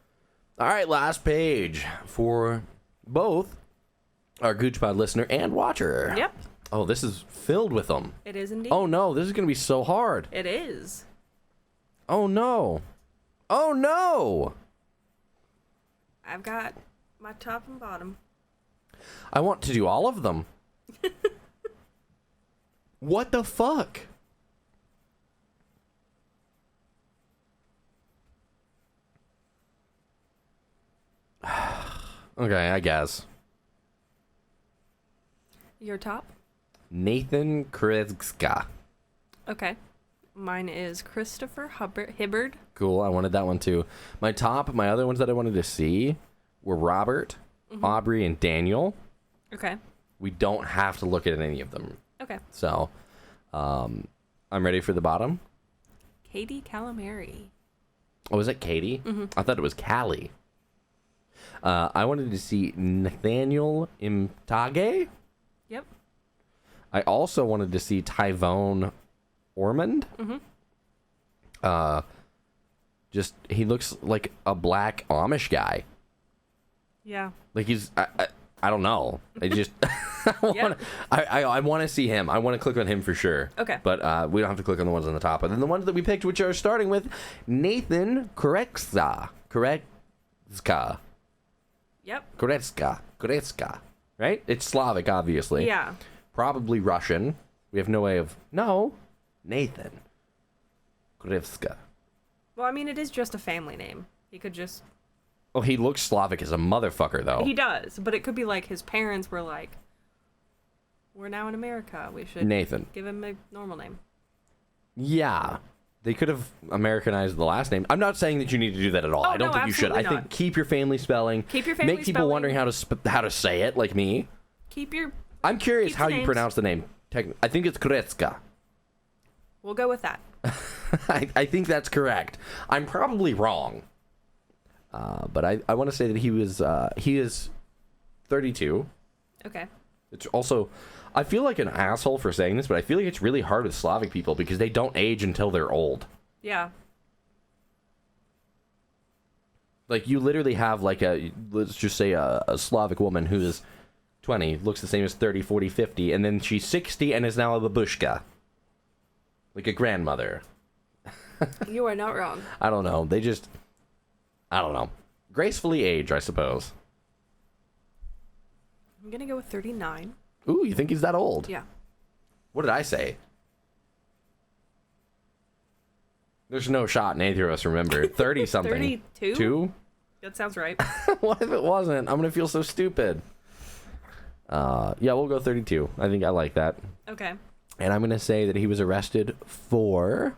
All right, last page for both our GOOJPOD listener and watcher.
Yep.
Oh, this is filled with them.
It is indeed.
Oh no, this is going to be so hard.
It is.
Oh no. Oh no.
I've got my top and bottom.
I want to do all of them. What the fuck? Okay, I guess.
Your top?
Nathan Krezka.
Okay. Mine is Christopher Hibbard.
Cool, I wanted that one too. My other ones that I wanted to see were Robert, Aubrey, and Daniel.
Okay.
We don't have to look at any of them.
Okay.
So, I'm ready for the bottom.
Katie Calamari.
Oh, is it Katie? I thought it was Callie. I wanted to see Nathaniel Imtage.
Yep.
I also wanted to see Tyvone Ormond. Just, he looks like a black Amish guy.
Yeah.
Like he's, I don't know. I just, I want to see him. I want to click on him for sure.
Okay.
But we don't have to click on the ones on the top. And then the ones that we picked, which are starting with Nathan Koretska.
Yep.
Koretska. Right? It's Slavic, obviously.
Yeah.
Probably Russian. We have no way of... No. Nathan. Koretska.
Well, I mean, it is just a family name. He could just...
Oh, he looks Slavic as a motherfucker, though.
He does, but it could be like his parents were like, we're now in America. We should
Nathan.
give him a normal name.
Yeah. They could have Americanized the last name. I'm not saying that you need to do that at all.
Oh,
I don't
no,
think you should. I
absolutely
think
not.
keep your family spelling.
Keep your family
Make people
spelling.
wondering how to say it, like me.
Keep your...
I'm curious
Keep
how
the
you
names.
pronounce the name. I think it's Koretska.
We'll go with that.
I think that's correct. I'm probably wrong. But I want to say that he is 32.
Okay.
It's also, I feel like an asshole for saying this, but I feel like it's really hard with Slavic people because they don't age until they're old.
Yeah.
Like, you literally have, like, let's just say a Slavic woman who is 20, looks the same as 30, 40, 50, and then she's 60 and is now a babushka. Like a grandmother.
You are not wrong.
I don't know. They just, I don't know. Gracefully age, I suppose.
I'm gonna go with 39.
Ooh, you think he's that old?
Yeah.
What did I say? There's no shot neither of us remember. 30 something.
32?
2?
That sounds right.
What if it wasn't? I'm gonna feel so stupid. Yeah, we'll go 32. I think I like that.
Okay.
And I'm gonna say that he was arrested for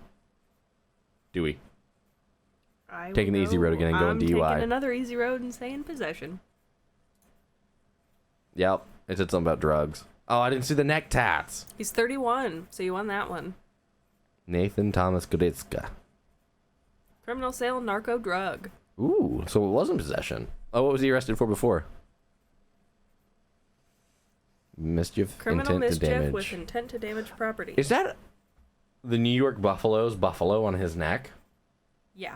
Dewey. Taking the easy road again and going
I'm
DUI.
taking another easy road and saying possession.
Yep. It said something about drugs. Oh, I didn't see the neck tats.
He's 31, so you won that one.
Nathan Thomas Goditska.
Criminal sale, narco drug.
Ooh, so it wasn't possession. Oh, what was he arrested for before? Mischief,
Criminal
intent to
mischief
damage.
with intent to damage property.
Is that the New York Buffalo's buffalo on his neck?
Yeah.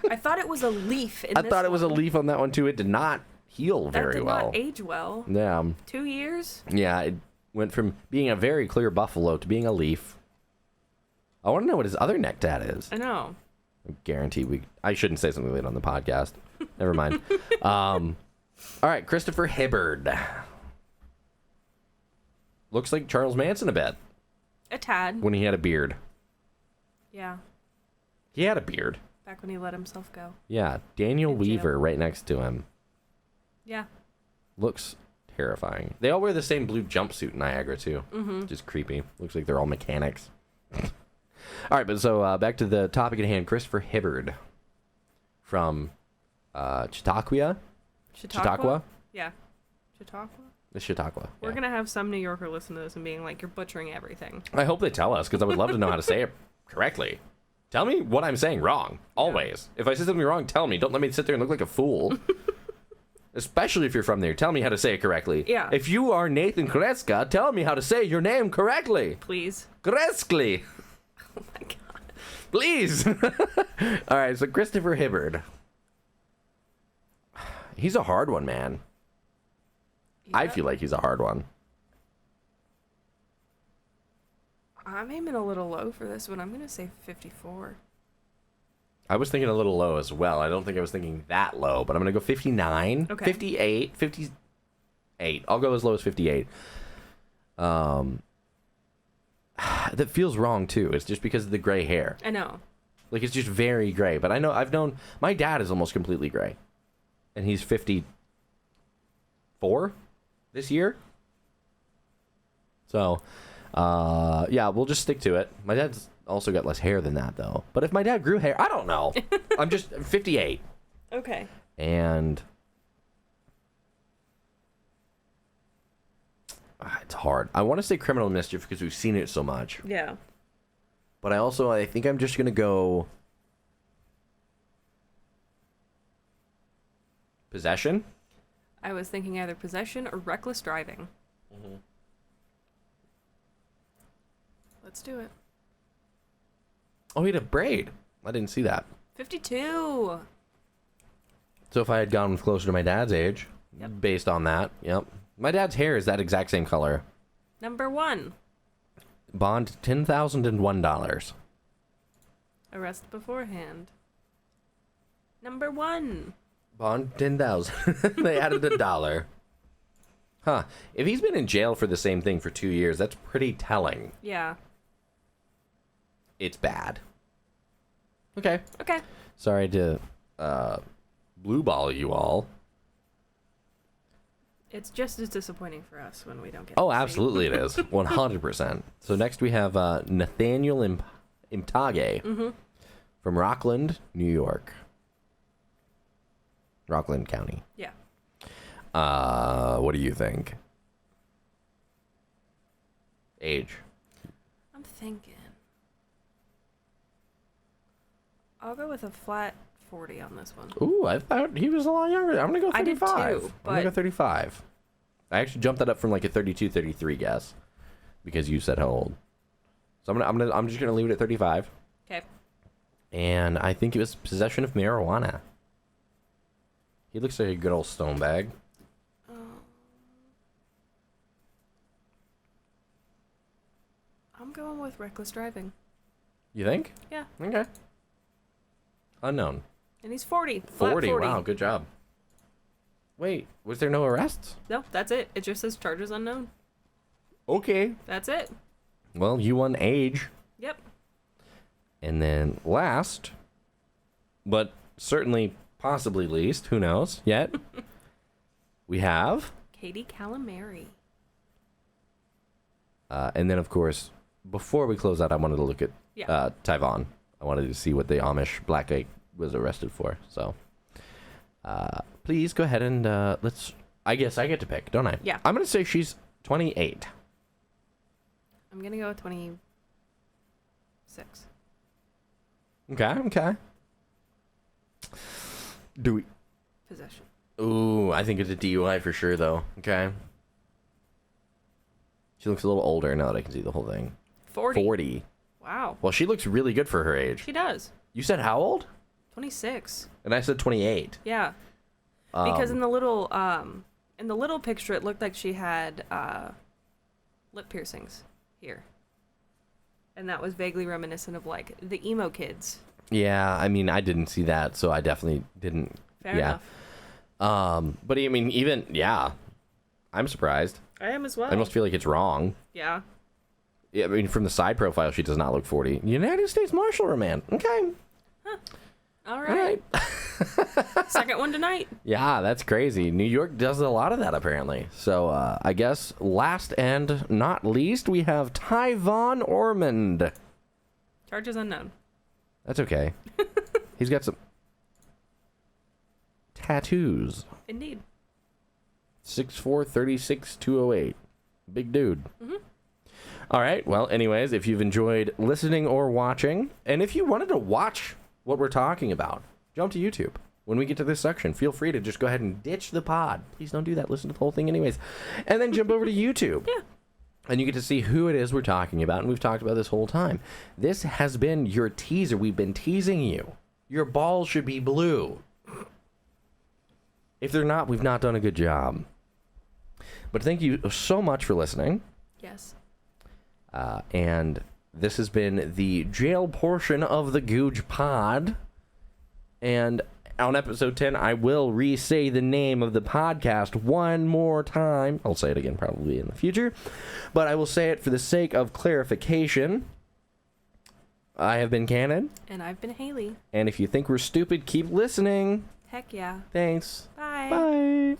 I thought it was a leaf in
I
this
thought it was a
one.
leaf on that one too. It did not heal
That
very
did
well.
not age well.
Yeah.
2 years?
Yeah, it went from being a very clear buffalo to being a leaf. I want to know what his other neck tat is.
I know.
I guarantee I shouldn't say something late on the podcast. Never mind. All right, Christopher Hibbard. Looks like Charles Manson a bit
A tad.
when he had a beard.
Yeah.
He had a beard.
Back when he let himself go.
Yeah, Daniel
In jail.
Weaver right next to him.
Yeah.
Looks terrifying. They all wear the same blue jumpsuit in Niagara too.
Mm-hmm.
Just creepy. Looks like they're all mechanics. All right, but so back to the topic at hand. Christopher Hibbard from Chautauqua. Chautauqua?
Yeah. Chautauqua?
The Chautauqua.
We're
Yeah.
going to have some New Yorker listen to this and being like, you're butchering everything.
I hope they tell us because I would love to know how to say it correctly. Tell me what I'm saying wrong. Always. If I say something wrong, tell me. Don't let me sit there and look like a fool. Especially if you're from there. Tell me how to say it correctly.
Yeah.
If you are Nathan Kreska, tell me how to say your name correctly.
Please.
Kreskly.
Oh my god.
Please. All right, so Christopher Hibbard. He's a hard one, man. I
Yeah.
feel like he's a hard one.
I'm aiming a little low for this one. I'm going to say 54.
I was thinking a little low as well. I don't think I was thinking that low, but I'm going to go 59,
Okay.
58, 58. I'll go as low as 58. That feels wrong, too. It's just because of the gray hair.
I know.
Like, it's just very gray. But I've known, my dad is almost completely gray. And he's 54 this year. So, yeah, we'll just stick to it. My dad's also got less hair than that, though. But if my dad grew hair, I don't know. I'm just 58.
Okay.
And it's hard. I want to say criminal mischief because we've seen it so much.
Yeah.
But I think I'm just going to go possession.
I was thinking either possession or reckless driving.
Mm-hmm.
Let's do it.
Oh, he had a braid. I didn't see that.
52.
So if I had gone closer to my dad's age,
Yep.
based on that, yep. My dad's hair is that exact same color.
Number 1.
Bond $10,001.
Arrest beforehand. Number 1.
Bond 10,000. They added $1. Huh. If he's been in jail for the same thing for 2 years, that's pretty telling.
Yeah.
It's bad. Okay.
Okay.
Sorry to blue ball you all.
It's just as disappointing for us when we don't get
Oh,
to see.
absolutely it is. 100%. So next we have Nathaniel Imtage from Rockland, New York. Rockland County.
Yeah.
What do you think? Age.
I'm thinking. I'll go with a flat 40 on this one.
Ooh, I thought he was a lot younger. I'm going to go
I did
35.
too,
I'm going to go
but-
35. I actually jumped that up from like a 32, 33 guess because you said how old. So I'm just going to leave it at 35.
Okay.
And I think it was possession of marijuana. He looks like a good old stone bag.
I'm going with reckless driving.
You think?
Yeah.
Okay. Unknown.
And he's 40. Flat
40. Wow, good job. Wait, was there no arrests?
No, that's it. It just says charges unknown.
Okay.
That's it.
Well, you won age.
Yep.
And then last, but certainly possibly least, who knows yet, we have...
Katie Calamari.
And then, of course, before we close out, I wanted to look at
Yeah.
Tyvon. I wanted to see what the Amish black guy was arrested for. So, please go ahead and let's... I guess I get to pick, don't I?
Yeah.
I'm going to say she's 28.
I'm going to go with 26.
Okay. Do we...
Possession.
Ooh, I think it's a DUI for sure, though. Okay. She looks a little older now that I can see the whole thing.
40.
40.
Wow.
Well, she looks really good for her age.
She does.
You said how old?
26.
And I said 28.
Yeah. Because in the little picture, it looked like she had lip piercings here. And that was vaguely reminiscent of, like, the emo kids.
Yeah, I mean, I didn't see that, so I definitely didn't.
Fair enough.
But I mean, even, yeah, I'm surprised.
I am as well.
I almost feel like it's wrong.
Yeah.
Yeah, I mean, from the side profile, she does not look 40. United States Marshal Remand. Okay.
All
All
right.
right.
Second one tonight.
Yeah, that's crazy. New York does a lot of that, apparently. So, I guess last and not least, we have Tyvon Ormond.
Charges unknown.
That's okay. He's got some tattoos.
Indeed.
6'4", 36, 208. Big dude. Mm-hmm. All right. Well, anyways, if you've enjoyed listening or watching, and if you wanted to watch what we're talking about, jump to YouTube. When we get to this section, feel free to just go ahead and ditch the pod. Please don't do that. Listen to the whole thing anyways. And then jump over to YouTube.
Yeah.
And you get to see who it is we're talking about, and we've talked about this whole time. This has been your teaser. We've been teasing you. Your balls should be blue. If they're not, we've not done a good job. But thank you so much for listening.
Yes.
And this has been the jail portion of the GOOJPOD. And on episode 10, I will re-say the name of the podcast one more time. I'll say it again probably in the future. But I will say it for the sake of clarification. I have been Cannon.
And I've been Haley.
And if you think we're stupid, keep listening.
Heck yeah.
Thanks.
Bye.
Bye.